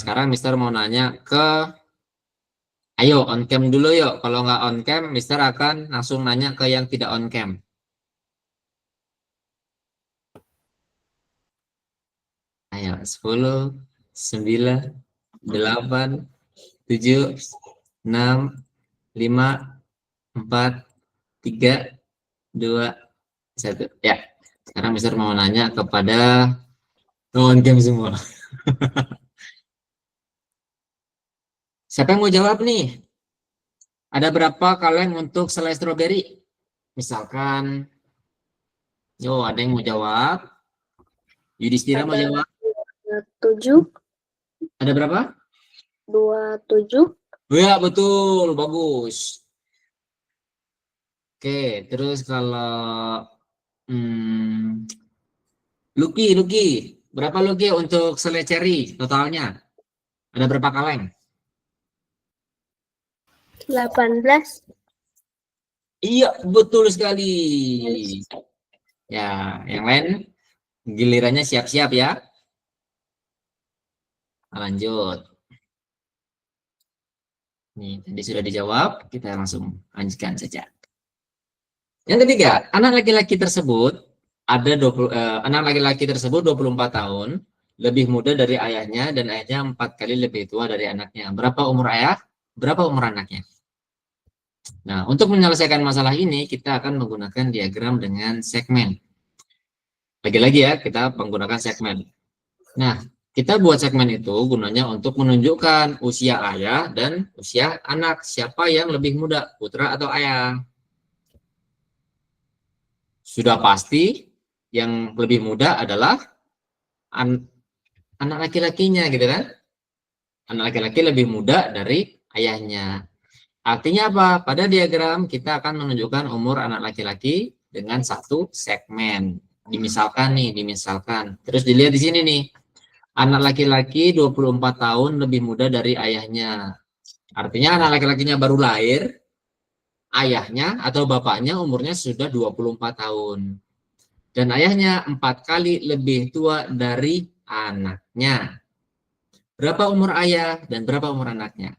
Sekarang Mister mau nanya ke, ayo on cam dulu yuk. Kalau nggak on cam, Mister akan langsung nanya ke yang tidak on cam. Ayo, 10, 9, 8, 7, 6, 5, 4, 3, 2, 1. Ya, sekarang Mister mau nanya kepada on cam semua. Siapa yang mau jawab nih? Ada berapa kaleng untuk selai stroberi? Misalkan, yo ada yang mau jawab? Yudhistira mau jawab? 7. Ada berapa? 27. Ya, betul. Bagus. Oke, terus kalau Lucky. Berapa Lucky untuk selai cherry totalnya? Ada berapa kaleng? 18. Iya, betul sekali. Ya, yang lain gilirannya siap-siap ya. Lanjut. Nih, tadi sudah dijawab, kita langsung lanjutkan saja. Yang ketiga, anak laki-laki tersebut 24 tahun, lebih muda dari ayahnya dan ayahnya 4 kali lebih tua dari anaknya. Berapa umur ayah? Berapa umur anaknya? Nah, untuk menyelesaikan masalah ini, kita akan menggunakan diagram dengan segmen. Lagi-lagi ya, kita menggunakan segmen. Nah, kita buat segmen itu gunanya untuk menunjukkan usia ayah dan usia anak. Siapa yang lebih muda, putra atau ayah? Sudah pasti yang lebih muda adalah anak laki-lakinya gitu kan. Anak laki-laki lebih muda dari ayahnya. Artinya apa? Pada diagram kita akan menunjukkan umur anak laki-laki dengan satu segmen. Dimisalkan. Terus dilihat di sini nih. Anak laki-laki 24 tahun lebih muda dari ayahnya. Artinya anak laki-lakinya baru lahir, ayahnya atau bapaknya umurnya sudah 24 tahun. Dan ayahnya 4 kali lebih tua dari anaknya. Berapa umur ayah dan berapa umur anaknya?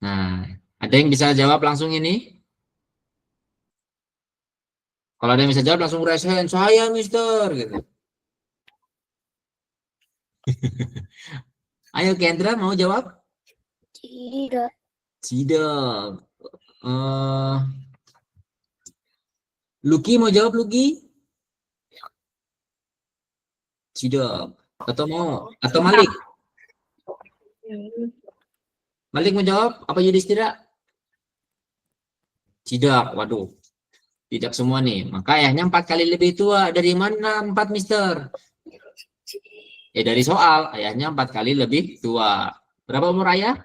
Nah, ada yang bisa jawab langsung ini? Kalau ada yang bisa jawab langsung raise hand, saya mister gitu. Ayo Kendra mau jawab? Tidak. Tidak. Eh, Lucky mau jawab Lucky? Tidak. Atau mau? Atau Malik? Malik mau jawab? Apa Yudhistira? Tidak. Waduh. Tidak semua nih. Maka ayahnya 4 kali lebih tua. Dari mana 4 mister? Ya dari soal. Ayahnya 4 kali lebih tua. Berapa umur ayah?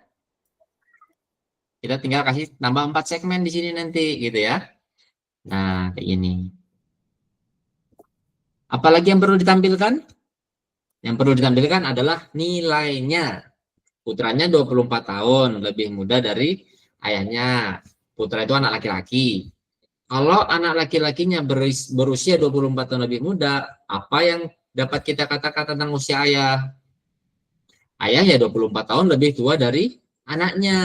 Kita tinggal kasih tambah 4 segmen di sini nanti gitu ya. Nah, kayak gini. Apalagi yang perlu ditampilkan? Yang perlu ditampilkan adalah nilainya. Putranya 24 tahun, lebih muda dari ayahnya. Putra itu anak laki-laki. Kalau anak laki-lakinya berusia 24 tahun lebih muda, apa yang dapat kita katakan tentang usia ayah? Ayah ya 24 tahun lebih tua dari anaknya.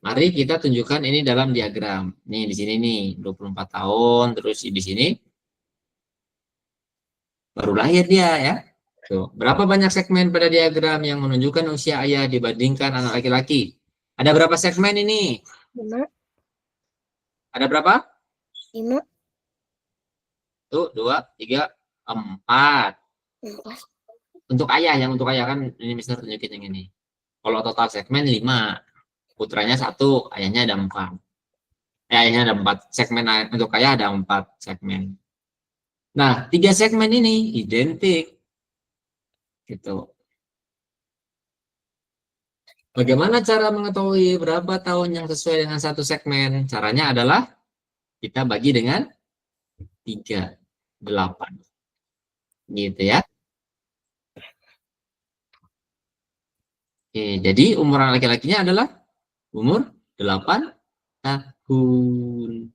Mari kita tunjukkan ini dalam diagram. Nih di sini nih 24 tahun, terus di sini baru lahir dia ya. Tuh, berapa banyak segmen pada diagram yang menunjukkan usia ayah dibandingkan anak laki-laki? Ada berapa segmen ini? 5. Ada berapa? 5. Tuh, 2, 3, 4. Untuk ayah, yang untuk ayah kan ini Mister tunjukin yang ini. Kalau total segmen 5, putranya 1, ayahnya ada 4. Ayahnya ada 4 segmen, untuk ayah ada 4 segmen. Nah, 3 segmen ini identik. Gitu. Bagaimana cara mengetahui berapa tahun yang sesuai dengan satu segmen? Caranya adalah kita bagi dengan 3, 8. Gitu ya. Oke, jadi umur anak laki-lakinya adalah umur 8 tahun.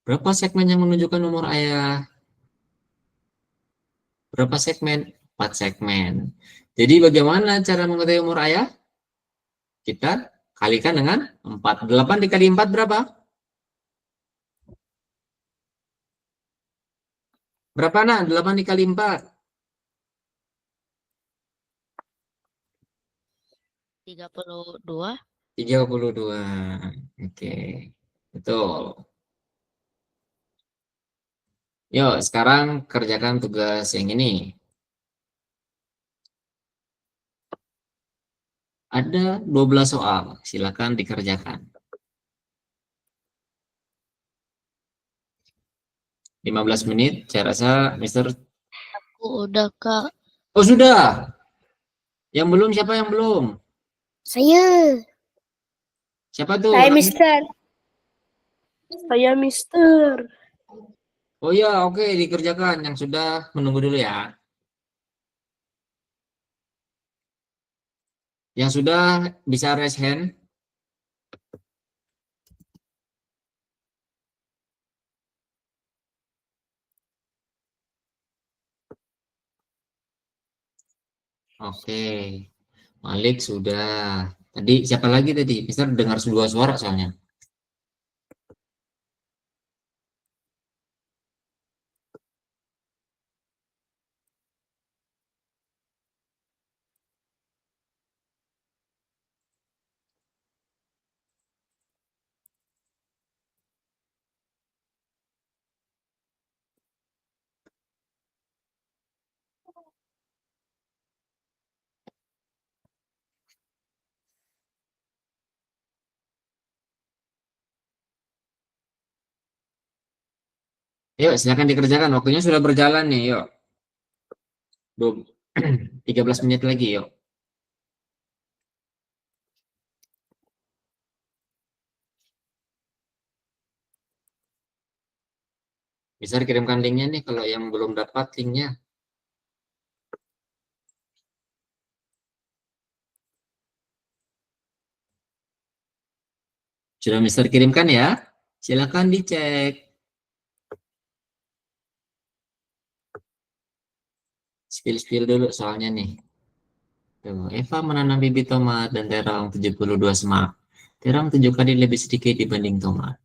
Berapa segmen yang menunjukkan umur ayah? Berapa segmen? 4 segmen. Jadi bagaimana cara mengetahui umur ayah? Kita kalikan dengan 4. 8 dikali 4 berapa? Berapa nak? 8 dikali 4. 32. 32. Oke. Betul. Yuk, sekarang kerjakan tugas yang ini. Ada 12 soal, silakan dikerjakan. 15 menit, saya rasa Mister. Udah, Kak. Oh, sudah. Yang belum, siapa yang belum? Saya. Siapa tuh? Saya Mister. Saya Mister. Oh ya, oke, dikerjakan. Yang sudah menunggu dulu ya. Yang sudah bisa raise hand. Oke, Malik sudah. Tadi siapa lagi tadi? Mister dengar dua suara soalnya. Yuk, silakan dikerjakan. Waktunya sudah berjalan nih, yuk. 13 menit lagi yuk. Bisa kirimkan linknya nih kalau yang belum dapat linknya. Sudah Mister kirimkan ya? Silakan dicek. Spill dulu soalnya nih. Tuh, Eva menanam bibit tomat dan terong 72 semak. Terong 7 kali lebih sedikit dibanding tomat.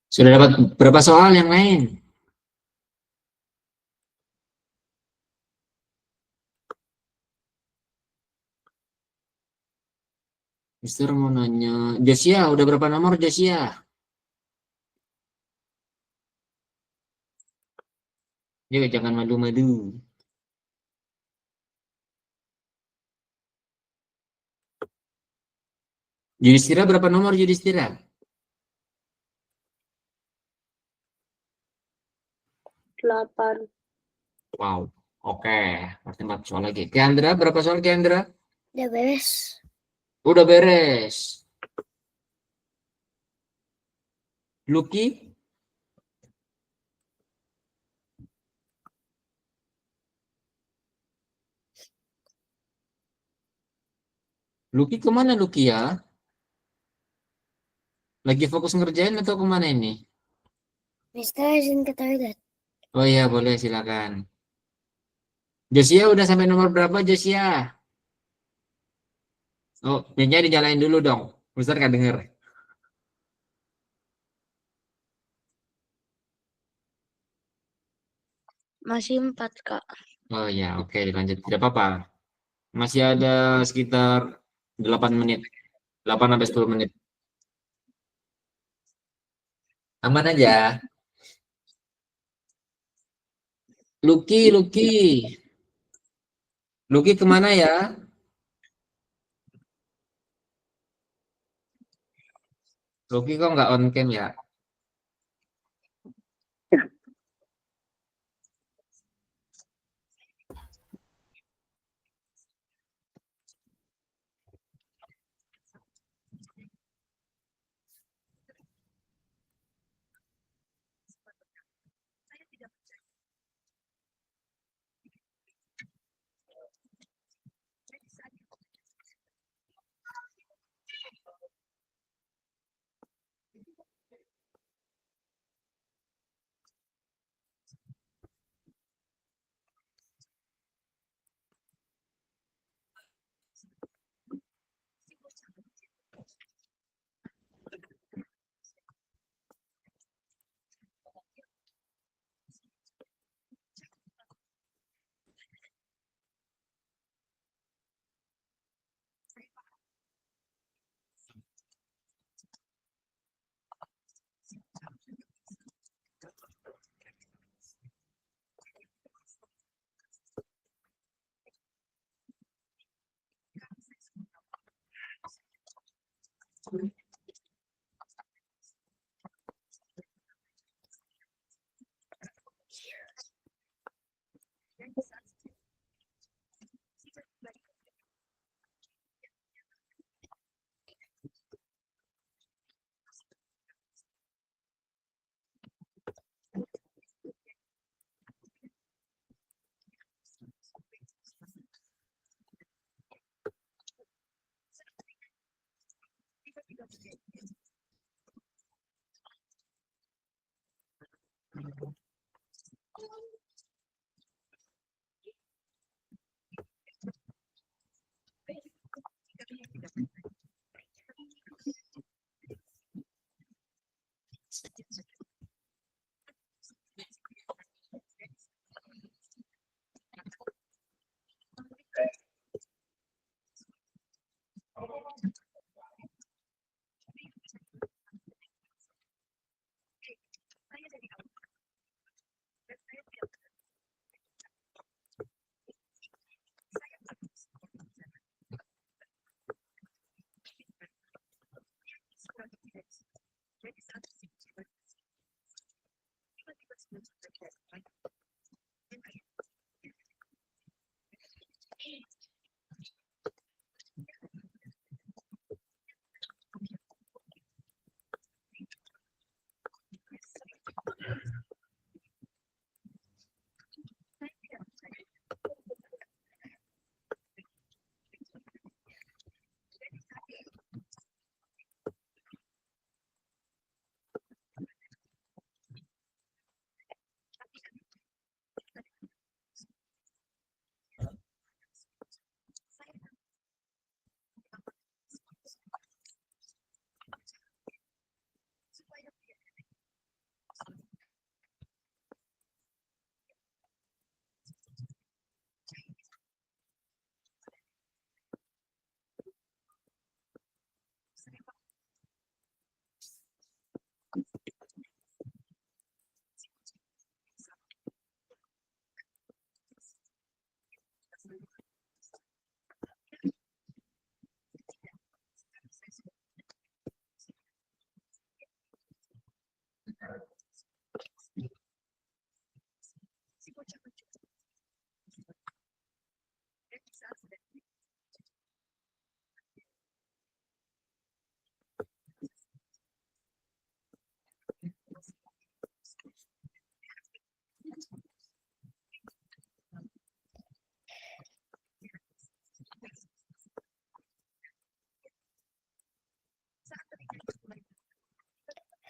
Sudah dapat berapa soal yang lain? Mister mau nanya, Josia, udah berapa nomor Josia? Yuk, jangan malu-malu. Yudhistira berapa nomor Yudhistira? 8. Wow, oke. Berarti 4 soal lagi. Kendra, berapa soal Kendra? Udah beres. Udah beres. Lucky? Lucky kemana Lucky ya? Lagi fokus ngerjain atau kemana ini? Mister izin ke toilet. Oh iya, boleh silakan. Josia udah sampai nomor berapa Josia? Oh, mic-nya dinyalain dulu dong. Mister nggak denger. Masih 4, Kak. Oh ya, oke dilanjut. Tidak apa-apa. Masih ada sekitar 8 menit. 8 sampai 10 menit. Aman aja. Lucky. Lucky kemana ya? Lucky kok nggak on cam ya?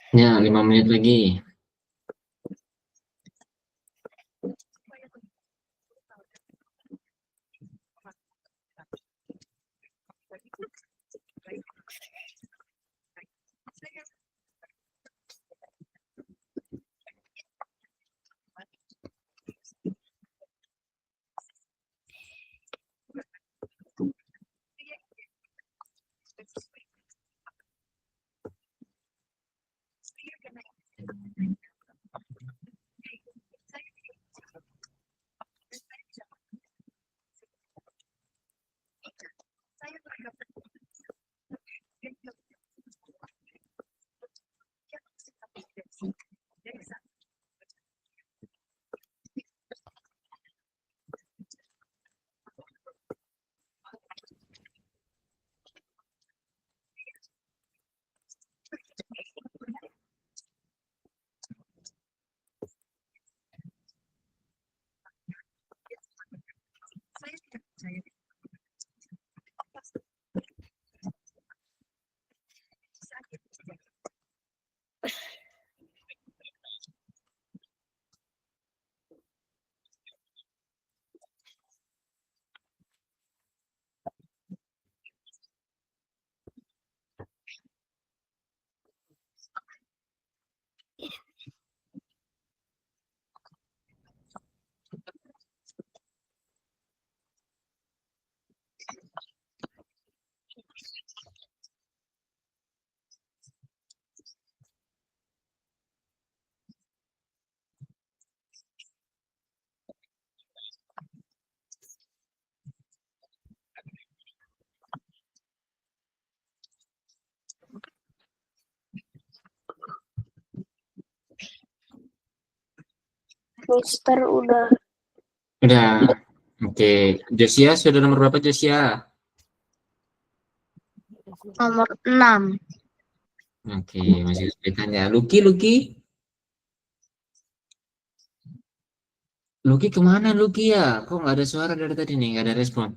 Ya, 5 menit lagi. Mister udah. Udah. Oke. Josia sudah nomor berapa, Josia? Nomor 6. Oke, masih kesulitannya. Luki, Luki. Luki kemana Luki ya? Kok nggak ada suara dari tadi nih, nggak ada respon.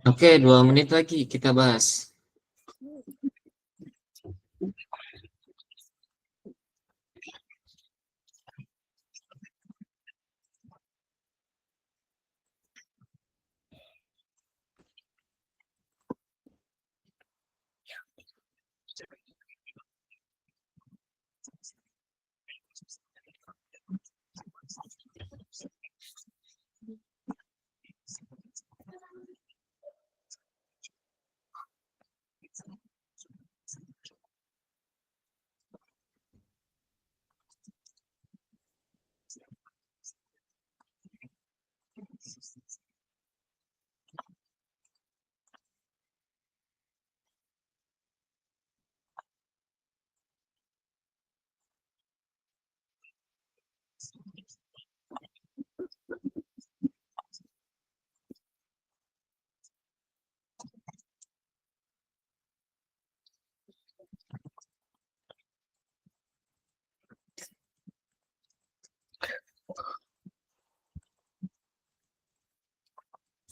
Oke, 2 menit lagi kita bahas.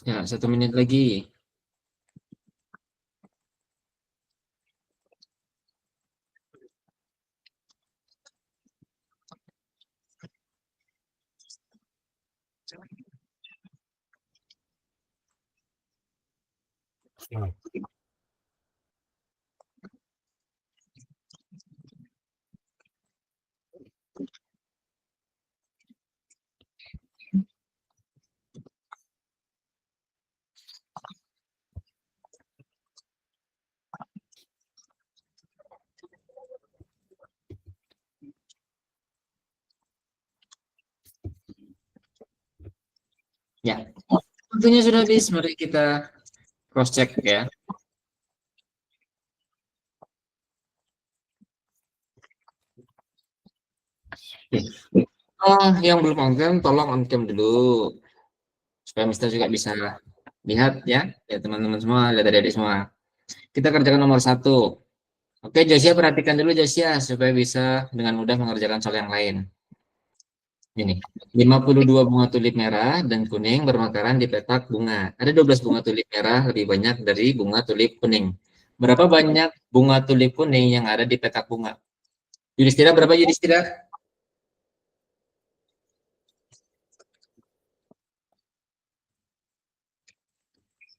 Ya, 1 menit lagi. Ya, waktunya sudah habis. Mari kita cross check ya. Oke. Oh, yang belum on cam, tolong on cam dulu supaya Mister juga bisa lihat ya, ya teman-teman semua, lihat adik-adik semua. Kita kerjakan nomor 1. Oke, Josia perhatikan dulu Josia supaya bisa dengan mudah mengerjakan soal yang lain. Ini 52 bunga tulip merah dan kuning bermekaran di petak bunga. Ada 12 bunga tulip merah lebih banyak dari bunga tulip kuning. Berapa banyak bunga tulip kuning yang ada di petak bunga? Yudhistira, berapa Yudhistira?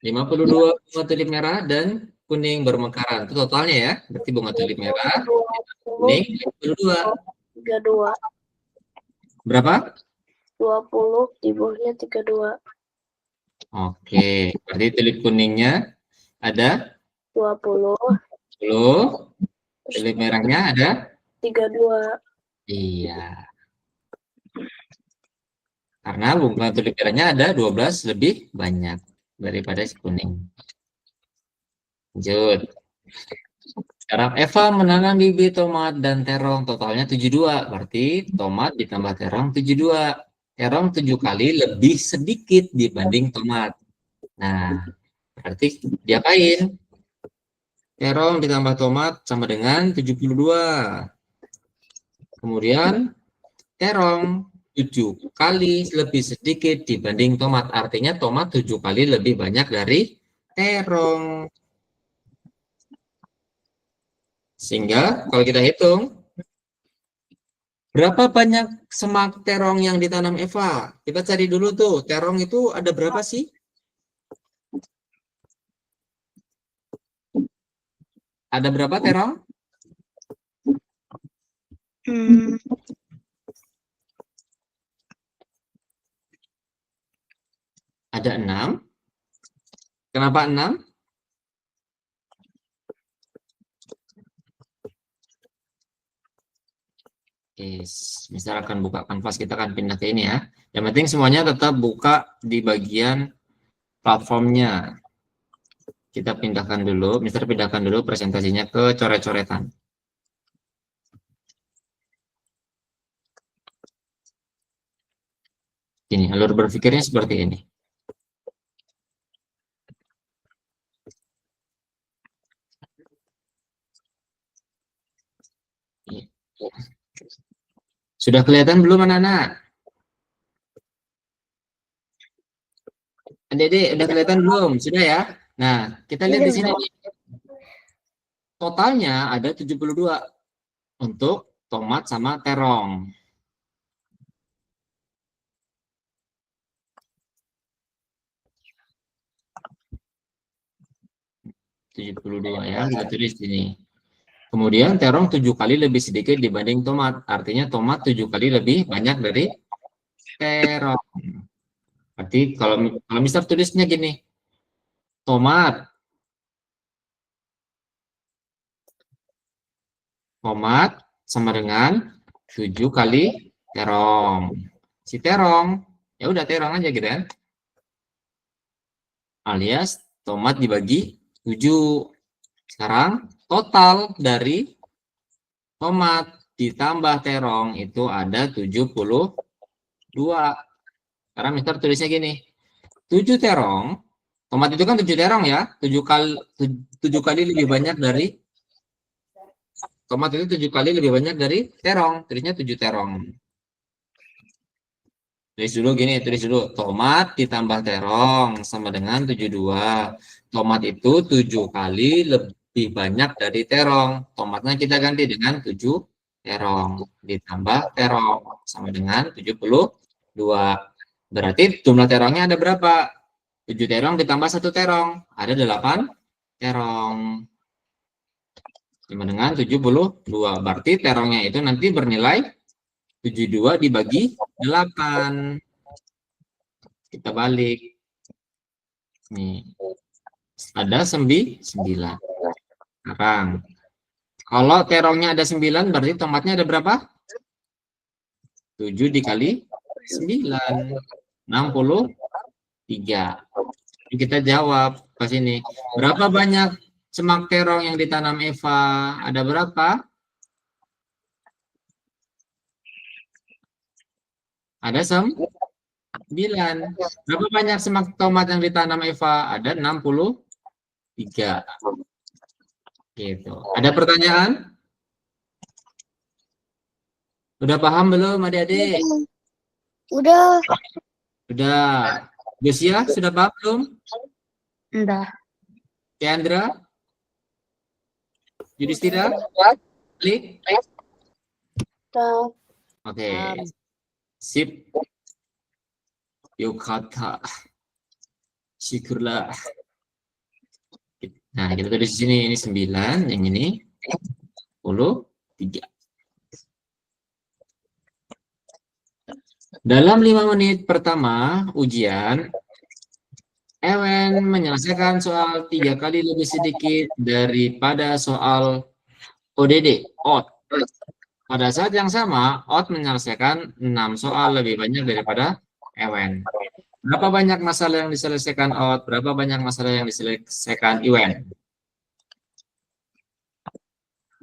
52 bunga tulip merah dan kuning bermekaran. Itu totalnya ya. Berarti bunga tulip merah, kuning, 52. 32. Berapa? 20 di bawahnya 32. Oke, berarti tulip kuningnya ada 20. 10, tulip merahnya ada 32. Iya. Karena bunga tulip merahnya ada 12 lebih banyak daripada si kuning. Lanjut. Sekarang Eva menanam bibit tomat dan terong totalnya 72. Berarti tomat ditambah terong 72. Terong 7 kali lebih sedikit dibanding tomat. Nah, berarti diapain? Terong ditambah tomat sama dengan 72. Kemudian terong 7 kali lebih sedikit dibanding tomat. Artinya tomat 7 kali lebih banyak dari terong. Sehingga kalau kita hitung, berapa banyak semak terong yang ditanam Eva? Kita cari dulu tuh, terong itu ada berapa sih? Ada berapa terong? Ada 6. Kenapa 6? Misal akan buka kanvas, kita akan pindah ke ini ya. Yang penting semuanya tetap buka di bagian platformnya. Kita pindahkan dulu, Mister pindahkan dulu presentasinya ke coret-coretan. Ini alur berpikirnya seperti ini. Sudah kelihatan belum anak-anak? Adik-adik udah kelihatan belum? Sudah ya? Nah, kita lihat di sini nih. Totalnya ada 72 untuk tomat sama terong. 72 ya, kita tulis sini. Kemudian terong 7 kali lebih sedikit dibanding tomat. Artinya tomat 7 kali lebih banyak dari terong. Berarti kalau Mister tulisnya gini. Tomat sama dengan 7 kali terong. Si terong, ya udah terong aja gitu kan. Alias tomat dibagi 7. Sekarang total dari tomat ditambah terong itu ada 72. Sekarang Mister tulisnya gini. 7 terong, tomat itu kan 7 terong ya. 7 kali lebih banyak dari tomat itu 7 kali lebih banyak dari terong. Tulisnya 7 terong. Tulis dulu gini, tulis dulu. Tomat ditambah terong sama dengan 72. Tomat itu 7 kali lebih banyak dari terong. Tomatnya kita ganti dengan 7 terong. Ditambah terong sama dengan 72. Berarti jumlah terongnya ada berapa? 7 terong ditambah 1 terong. Ada 8 terong. Sama dengan 72. Berarti terongnya itu nanti bernilai 72 dibagi 8. Kita balik. Nih. Ada 9. Sekarang. Kalau terongnya ada 9, berarti tomatnya ada berapa? 7 dikali 9. 63. Kita jawab ke sini. Berapa banyak semak terong yang ditanam Eva? Ada berapa? Ada 9. Berapa banyak semak tomat yang ditanam Eva? Ada 63. Gitu. Ada pertanyaan? Udah paham belum adik-adik? Udah. Udah. Josia, sudah paham belum? Udah. Tiandra? Yudhistira? Klik? Oke. Sip. Yukata. Syukurlah. Nah, kita tulis di sini, ini 9, yang ini 3. Dalam 5 menit pertama ujian, Ewen menyelesaikan soal 3 kali lebih sedikit daripada soal ODD, OT. Pada saat yang sama, OT menyelesaikan 6 soal lebih banyak daripada Ewen. Berapa banyak masalah yang diselesaikan OT? Berapa banyak masalah yang diselesaikan Ewen?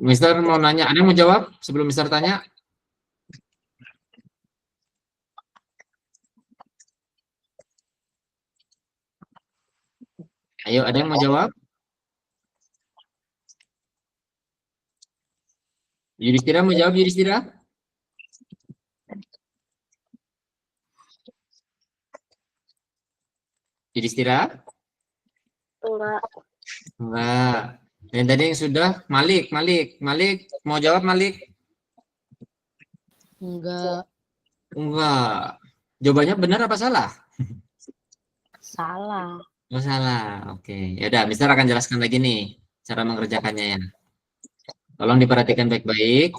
Mister mau nanya, ada yang mau jawab sebelum Mister tanya? Ayo, ada yang mau jawab? Yudhistira mau jawab, Yudhistira? Yudhistira? Enggak. Enggak. Dan tadi yang sudah, Malik mau jawab Malik? Enggak. Enggak. Jawabannya benar apa salah? Salah. Oh, salah. Oke. Ya udah, Mister akan jelaskan lagi nih cara mengerjakannya ya. Tolong diperhatikan baik-baik.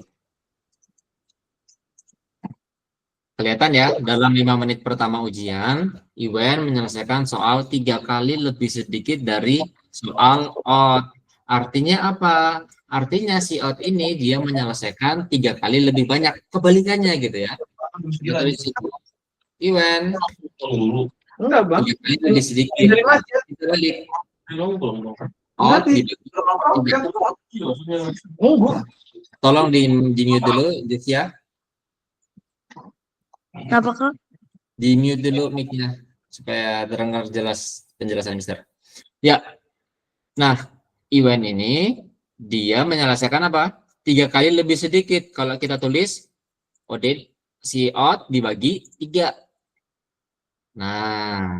Kelihatan ya, dalam 5 menit pertama ujian, Iwen menyelesaikan soal 3 kali lebih sedikit dari soal OT. Artinya apa? Artinya si OT ini dia menyelesaikan 3 kali lebih banyak. Kebalikannya gitu ya. Iwen. Enggak, Bang. 3 kali lebih sedikit. Kita balik. OT tolong di mute dulu, ya. Kenapa, Kak? Di mute dulu mic-nya supaya terdengar jelas penjelasan Mister. Ya. Nah, Iwen ini dia menyelesaikan apa? 3 kali lebih sedikit. Kalau kita tulis OD si OT dibagi 3. Nah,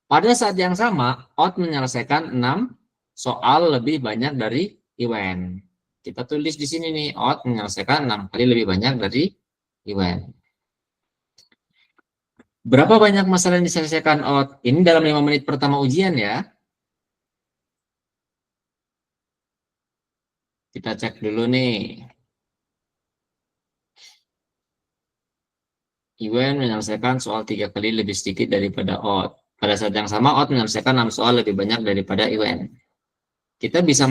Pada saat yang sama, Odd menyelesaikan 6 soal lebih banyak dari Iwan. Kita tulis di sini nih, Odd menyelesaikan 6 kali lebih banyak dari Iwan. Berapa banyak masalah yang diselesaikan Odd? Ini dalam 5 menit pertama ujian ya. Kita cek dulu nih. Iwan menyelesaikan soal 3 kali lebih sedikit daripada Odd. Pada saat yang sama, Odd menyelesaikan 6 soal lebih banyak daripada Iwan. Kita bisa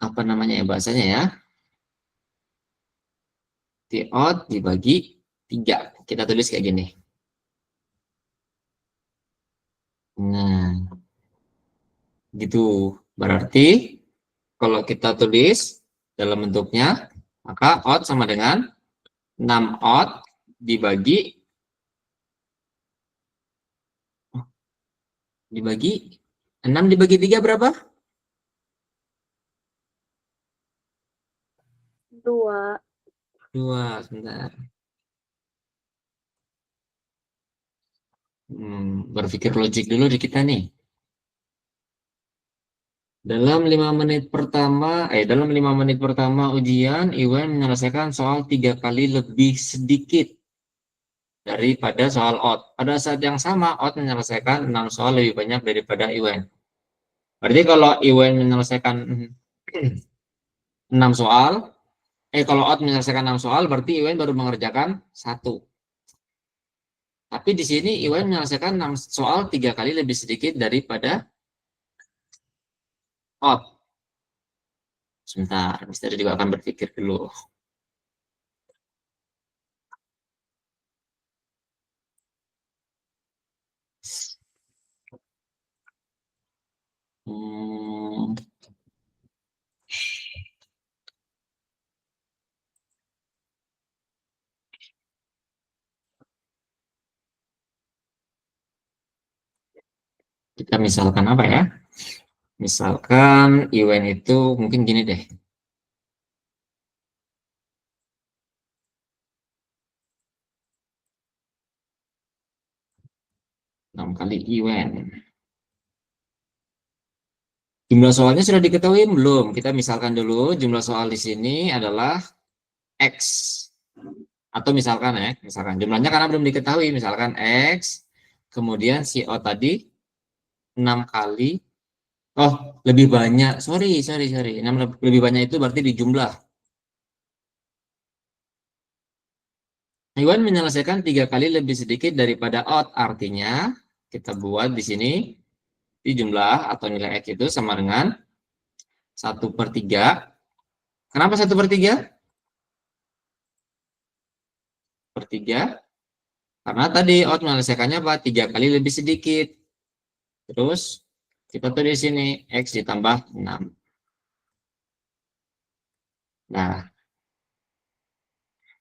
apa namanya ya bahasanya ya? Odd dibagi 3. Kita tulis kayak gini. Nah, gitu. Berarti kalau kita tulis dalam bentuknya, maka Odd sama dengan 6 Odd dibagi 6 dibagi 3 berapa? 2. 2, sebentar. Berpikir logik dulu di kita nih. Dalam 5 menit pertama ujian, Iwan menyelesaikan soal 3 kali lebih sedikit daripada soal Odd. Pada saat yang sama, Odd menyelesaikan 6 soal lebih banyak daripada Iwan. Berarti kalau Iwan menyelesaikan 6 soal, kalau Odd menyelesaikan 6 soal, berarti Iwan baru mengerjakan 1. Tapi di sini Iwan menyelesaikan 6 soal 3 kali lebih sedikit daripada Odd. Sebentar, Mister juga akan berpikir dulu. Kita misalkan apa ya? Misalkan Iwan itu mungkin gini deh. Enam kali Iwan. Jumlah soalnya sudah diketahui belum? Kita misalkan dulu jumlah soal di sini adalah X. Atau misalkan jumlahnya karena belum diketahui, misalkan X, kemudian si O tadi 6 kali, lebih banyak, sorry, 6 lebih banyak itu berarti di jumlah. Iwan menyelesaikan 3 kali lebih sedikit daripada Odd, artinya kita buat di sini di jumlah atau nilai X itu sama dengan 1/3. Kenapa 1/3? Per 3. Karena tadi Odd menyelesaikannya apa? 3 kali lebih sedikit. Terus kita tulis di sini X ditambah 6. Nah,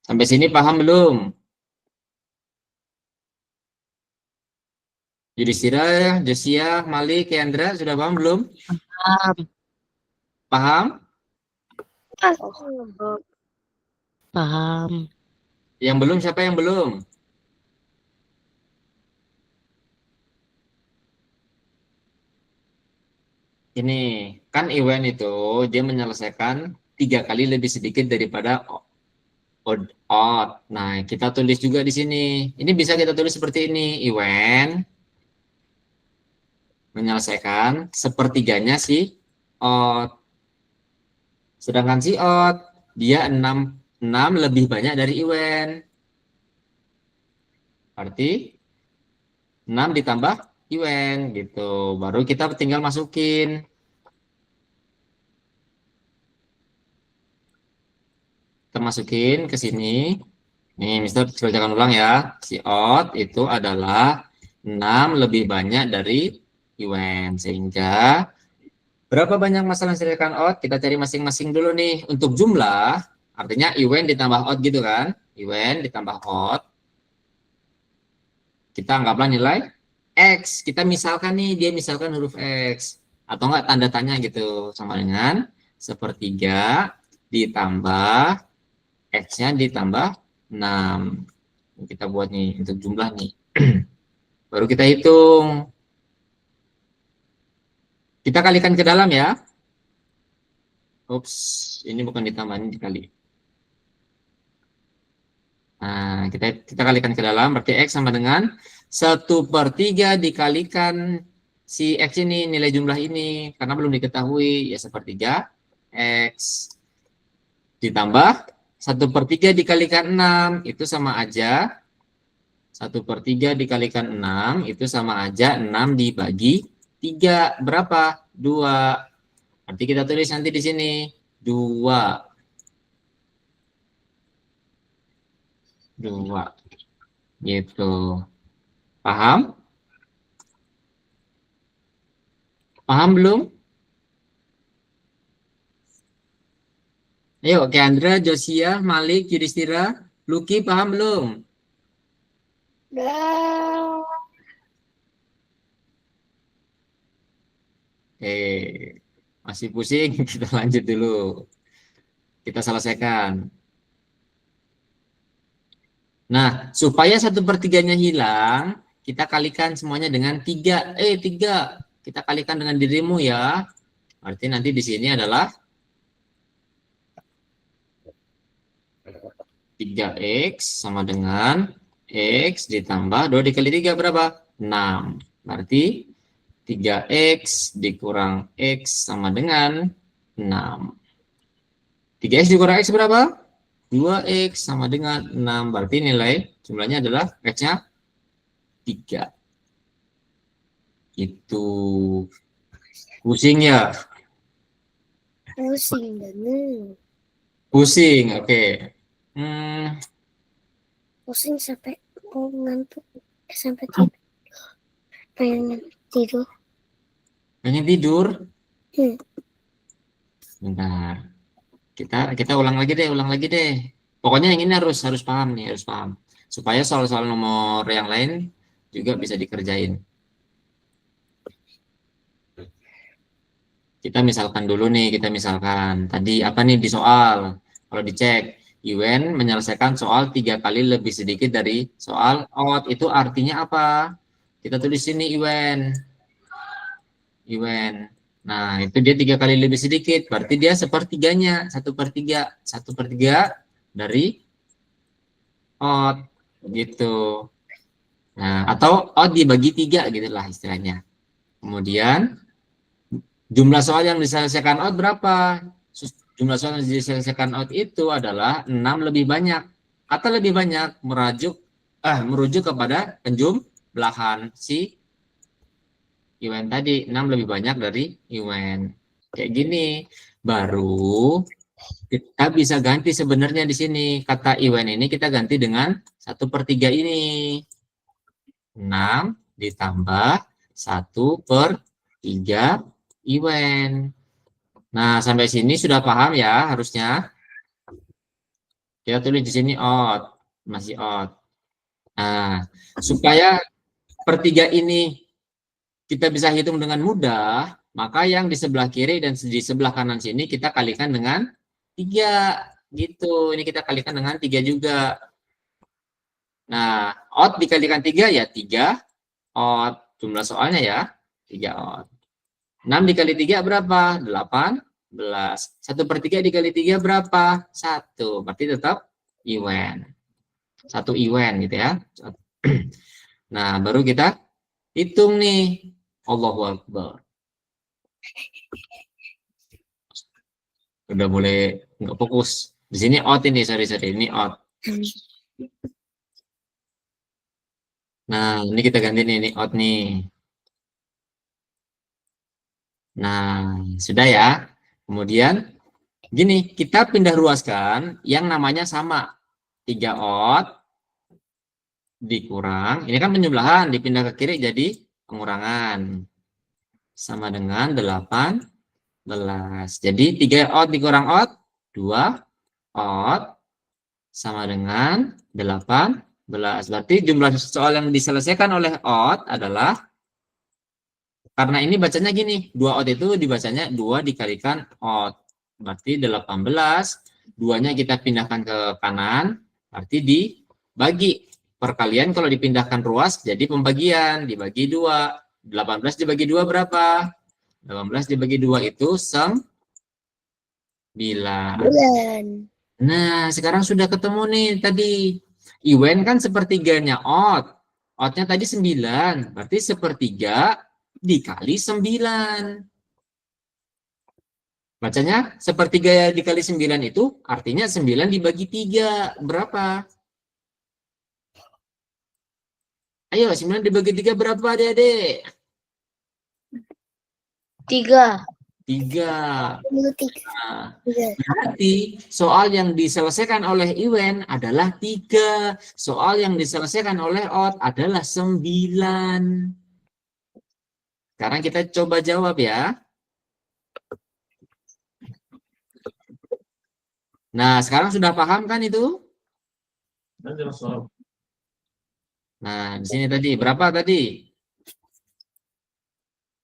sampai sini paham belum? Yudhistira, Josia, Malik, Kendra, sudah paham belum? Paham? Paham. Yang belum, siapa yang belum? Ini, kan Iwan itu dia menyelesaikan 3 kali lebih sedikit daripada Odd. Nah, kita tulis juga di sini. Ini bisa kita tulis seperti ini. Iwan menyelesaikan 1/3-nya si Odd. Sedangkan si Odd, dia 6 lebih banyak dari Iwan. Berarti 6 ditambah Iwan gitu. Baru kita tinggal masukin. Kita masukin ke sini. Nih, Mister kerjakan ulang ya. Si Odd itu adalah 6 lebih banyak dari Iwan. Sehingga berapa banyak masalah yang diselesaikan Odd? Kita cari masing-masing dulu nih. Untuk jumlah, artinya Iwan ditambah Odd gitu kan. Iwan ditambah Odd. Kita anggaplah nilai X. Kita misalkan nih, dia misalkan huruf X. Atau enggak tanda tanya gitu. Sama dengan 1/3 ditambah X-nya ditambah 6. Kita buat nih untuk jumlah nih. Baru kita hitung. Kita kalikan ke dalam ya. Ups, ini bukan ditambah, ini dikali. Nah, kita kalikan ke dalam, berarti X sama dengan 1/3 dikalikan si X ini, nilai jumlah ini. Karena belum diketahui, ya 1/3 X. Ditambah 1/3 dikalikan 6, itu sama aja. 1/3 dikalikan 6, itu sama aja 6 dibagi 3. Berapa? 2. Berarti kita tulis nanti di sini 2. 2. Gitu. Paham? Paham belum? Ayo, Kendra, Josia, Malik, Yudhistira, Lucky, paham belum? Udah. Masih pusing? Kita lanjut dulu. Kita selesaikan. Nah, supaya 1/3-nya hilang, kita kalikan semuanya dengan 3. 3. Kita kalikan dengan dirimu ya. Berarti nanti di sini adalah 3X sama dengan X ditambah 2 dikali 3 berapa? 6. Berarti 3X dikurang X sama dengan 6. 3X dikurang X berapa? 2X sama dengan 6. Berarti nilai jumlahnya adalah X-nya 3. Itu pusing ya? Pusing banget. Pusing, oke. Pusing sampai mau ngantuk. Sampai tidur. Pengen tidur. Pengen tidur? Hmm. Bentar. Kita ulang lagi deh. Pokoknya yang ini harus paham nih, harus paham. Supaya soal-soal nomor yang lain juga bisa dikerjain. Kita misalkan dulu nih, tadi apa nih di soal? Kalau dicek, Iwen menyelesaikan soal 3 kali lebih sedikit dari soal OUT. Itu artinya apa? Kita tulis sini Iwen. Nah, itu dia 3 kali lebih sedikit. Berarti dia 1/3-nya. 1/3 dari OUT. Gitu. Nah, atau OUT dibagi 3 gitulah istilahnya. Kemudian, jumlah soal yang diselesaikan OUT berapa? Jumlah soal yang diselesaikan OUT itu adalah 6 lebih banyak. Kata lebih banyak merujuk kepada penjumlahan si Iwen tadi. 6 lebih banyak dari Iwen. Kayak gini. Baru kita bisa ganti sebenarnya di sini. Kata Iwen ini kita ganti dengan 1/3 ini. 6 ditambah 1/3 Iwen. Nah, sampai sini sudah paham ya harusnya. Kita tulis di sini OUT, masih OUT. Nah, supaya per 3 ini kita bisa hitung dengan mudah, maka yang di sebelah kiri dan di sebelah kanan sini kita kalikan dengan 3 gitu. Ini kita kalikan dengan 3 juga. Nah, OUT dikalikan 3 ya 3 OUT. Jumlah soalnya ya 3 OUT. 6 dikali 3 berapa? 18. 1/3 dikali 3 berapa? 1. Berarti tetap Iwen. 1 Iwen gitu ya. Nah, baru kita hitung nih. Allahu Akbar. Udah boleh nggak fokus. Di sini OUT ini, sorry. Ini OUT. Nah, ini kita ganti nih, ini OUT nih. Nah, sudah ya. Kemudian, gini, kita pindah ruaskan yang namanya sama. 3 OUT dikurang. Ini kan penjumlahan, dipindah ke kiri jadi pengurangan. Sama dengan 18. Jadi 3 OUT dikurang OUT, 2 OUT sama dengan 18. Berarti jumlah soal yang diselesaikan oleh OUT adalah, karena ini bacanya gini, 2 OUT itu dibacanya 2 dikalikan OUT. Berarti 18. 2-nya kita pindahkan ke kanan, berarti dibagi Perkalian kalau dipindahkan ruas jadi pembagian, dibagi 2. 18 dibagi 2 berapa? 18 dibagi 2 itu 9. Bulan. Nah, sekarang sudah ketemu nih tadi. Iwen kan sepertiganya Ot. Otnya tadi 9. Berarti sepertiga dikali 9. Bacanya sepertiga dikali 9 itu artinya 9 dibagi 3. Berapa? Ayo, 9 dibagi 3 berapa adik-adik? 3. 3. 3. Nah, berarti soal yang diselesaikan oleh Iwen adalah 3. Soal yang diselesaikan oleh Ot adalah 9. Sekarang kita coba jawab ya. Nah, sekarang sudah paham kan itu? Nah, di sini tadi berapa tadi?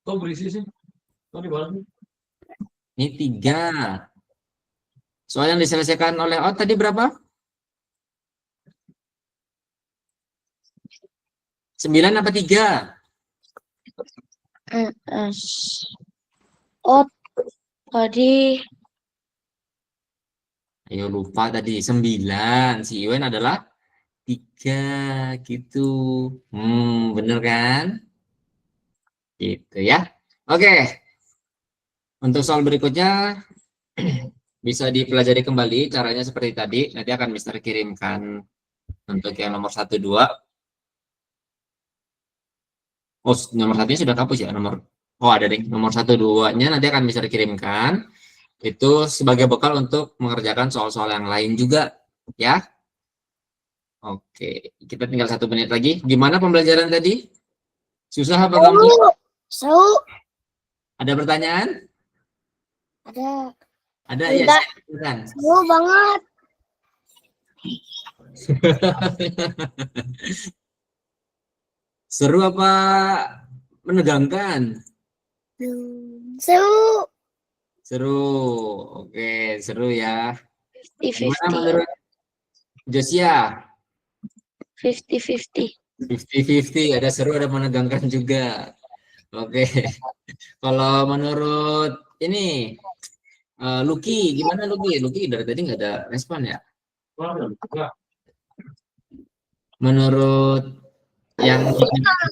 Kok berisi sih? Kok di bawah sih? Ini 3. Soal yang diselesaikan oleh Ot tadi berapa? 9 apa 3? Oh, tadi Ayo lupa tadi 9. Si Iwen adalah 3 gitu. Bener kan? Gitu ya. Oke. Untuk soal berikutnya bisa dipelajari kembali caranya seperti tadi. Nanti akan Mister kirimkan untuk yang nomor 1, 2. Oh, nomor 1-nya sudah kapus ya. Ada deh. Nomor 1, 2-nya nanti akan Mister kirimkan. Itu sebagai bekal untuk mengerjakan soal-soal yang lain juga. Ya. Oke. Kita tinggal 1 menit lagi. Gimana pembelajaran tadi? Susah apa gampang? Seru. Ada pertanyaan? Ada. Ada ya, Enggak. silakan. Seru banget. Seru apa menegangkan? Seru. Seru. Oke, seru ya. Gimana 50-50. menurut Josia? 50-50. 50-50, ada seru, ada menegangkan juga. Oke. Kalau menurut ini Lucky, gimana Lucky? Lucky dari tadi nggak ada respon ya? Menurut yang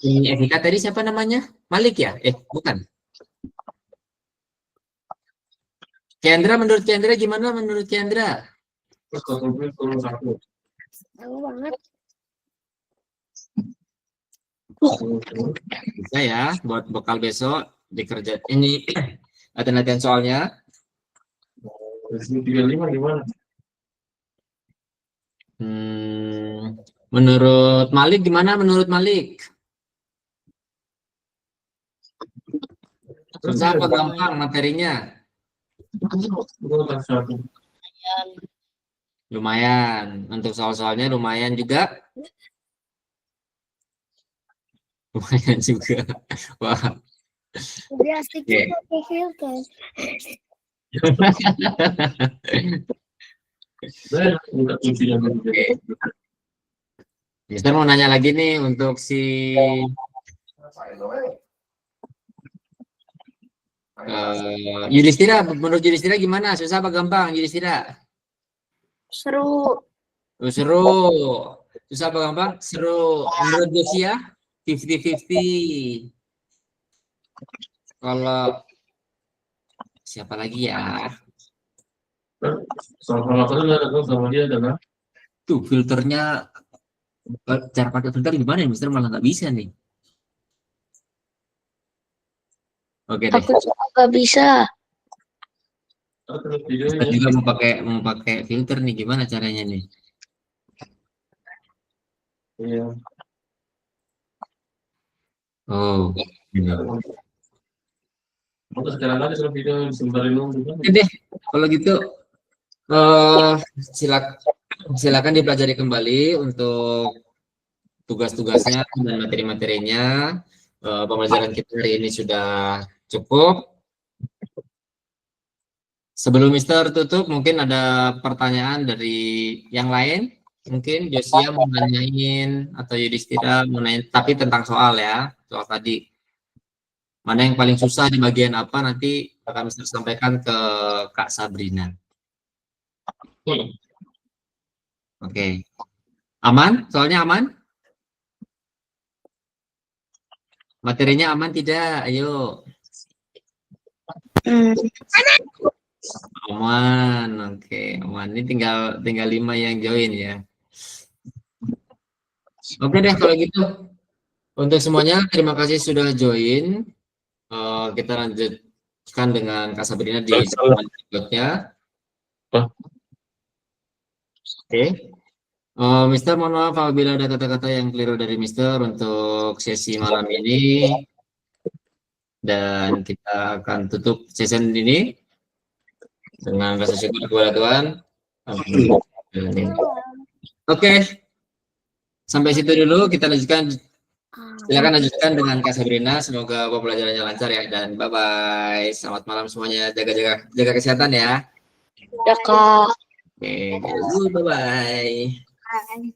ini Evita tadi siapa namanya? Malik ya? Bukan. Kendra, menurut Kendra gimana menurut Kendra? Seru banget. Bisa ya, buat bekal besok dikerja ini latihan soalnya. 35 gimana? Menurut Malik gimana? Menurut Malik? Susah apa gampang materinya? Lumayan. Untuk soal-soalnya lumayan juga. Lumayan juga. Wah. Udah asik Oke. pakai filter. Mister mau nanya lagi nih untuk si Yudhistira. Menurut Yudhistira gimana? Susah apa gampang Yudhistira? Seru. Seru. Susah apa gampang? Seru. Menurut Josia 50-50. Kalau siapa lagi ya? Sama dia adalah Tuh filternya, cara pakai filter gimana ya Mister? Malah nggak bisa nih. Oke deh. Aku juga nggak bisa. Kita juga mau pakai filter nih, gimana caranya nih? Iya. Oh, Sekarang aja kalau video sebentar dulu. oke deh, kalau gitu silakan dipelajari kembali untuk tugas-tugasnya dan materi-materinya. Pembelajaran kita hari ini sudah cukup. Sebelum Mister tutup, mungkin ada pertanyaan dari yang lain? Mungkin Josia mau nanyain atau Yudhistira mau nanyain, tapi tentang soal ya, soal tadi. Mana yang paling susah di bagian apa nanti akan Mister sampaikan ke Kak Sabrina. Oke. Aman? Soalnya aman? Materinya aman tidak? Ayo. Aman. Oke, aman. Ini tinggal 5 yang join ya. Oke deh kalau gitu. Untuk semuanya terima kasih sudah join. Kita lanjutkan dengan Kak Sabrina di pertemuan berikutnya. Oke. Mister, mohon maaf apabila ada kata-kata yang keliru dari Mister untuk sesi malam ini. Dan kita akan tutup session ini dengan rasa syukur kepada Tuhan. Oke. Sampai situ dulu, kita lanjutkan. Silakan lanjutkan dengan Kak Sabrina. Semoga pembelajarannya lancar ya, dan bye-bye. Selamat malam semuanya. Jaga kesehatan ya. Ya, Kak. Oke, bye-bye. Bye.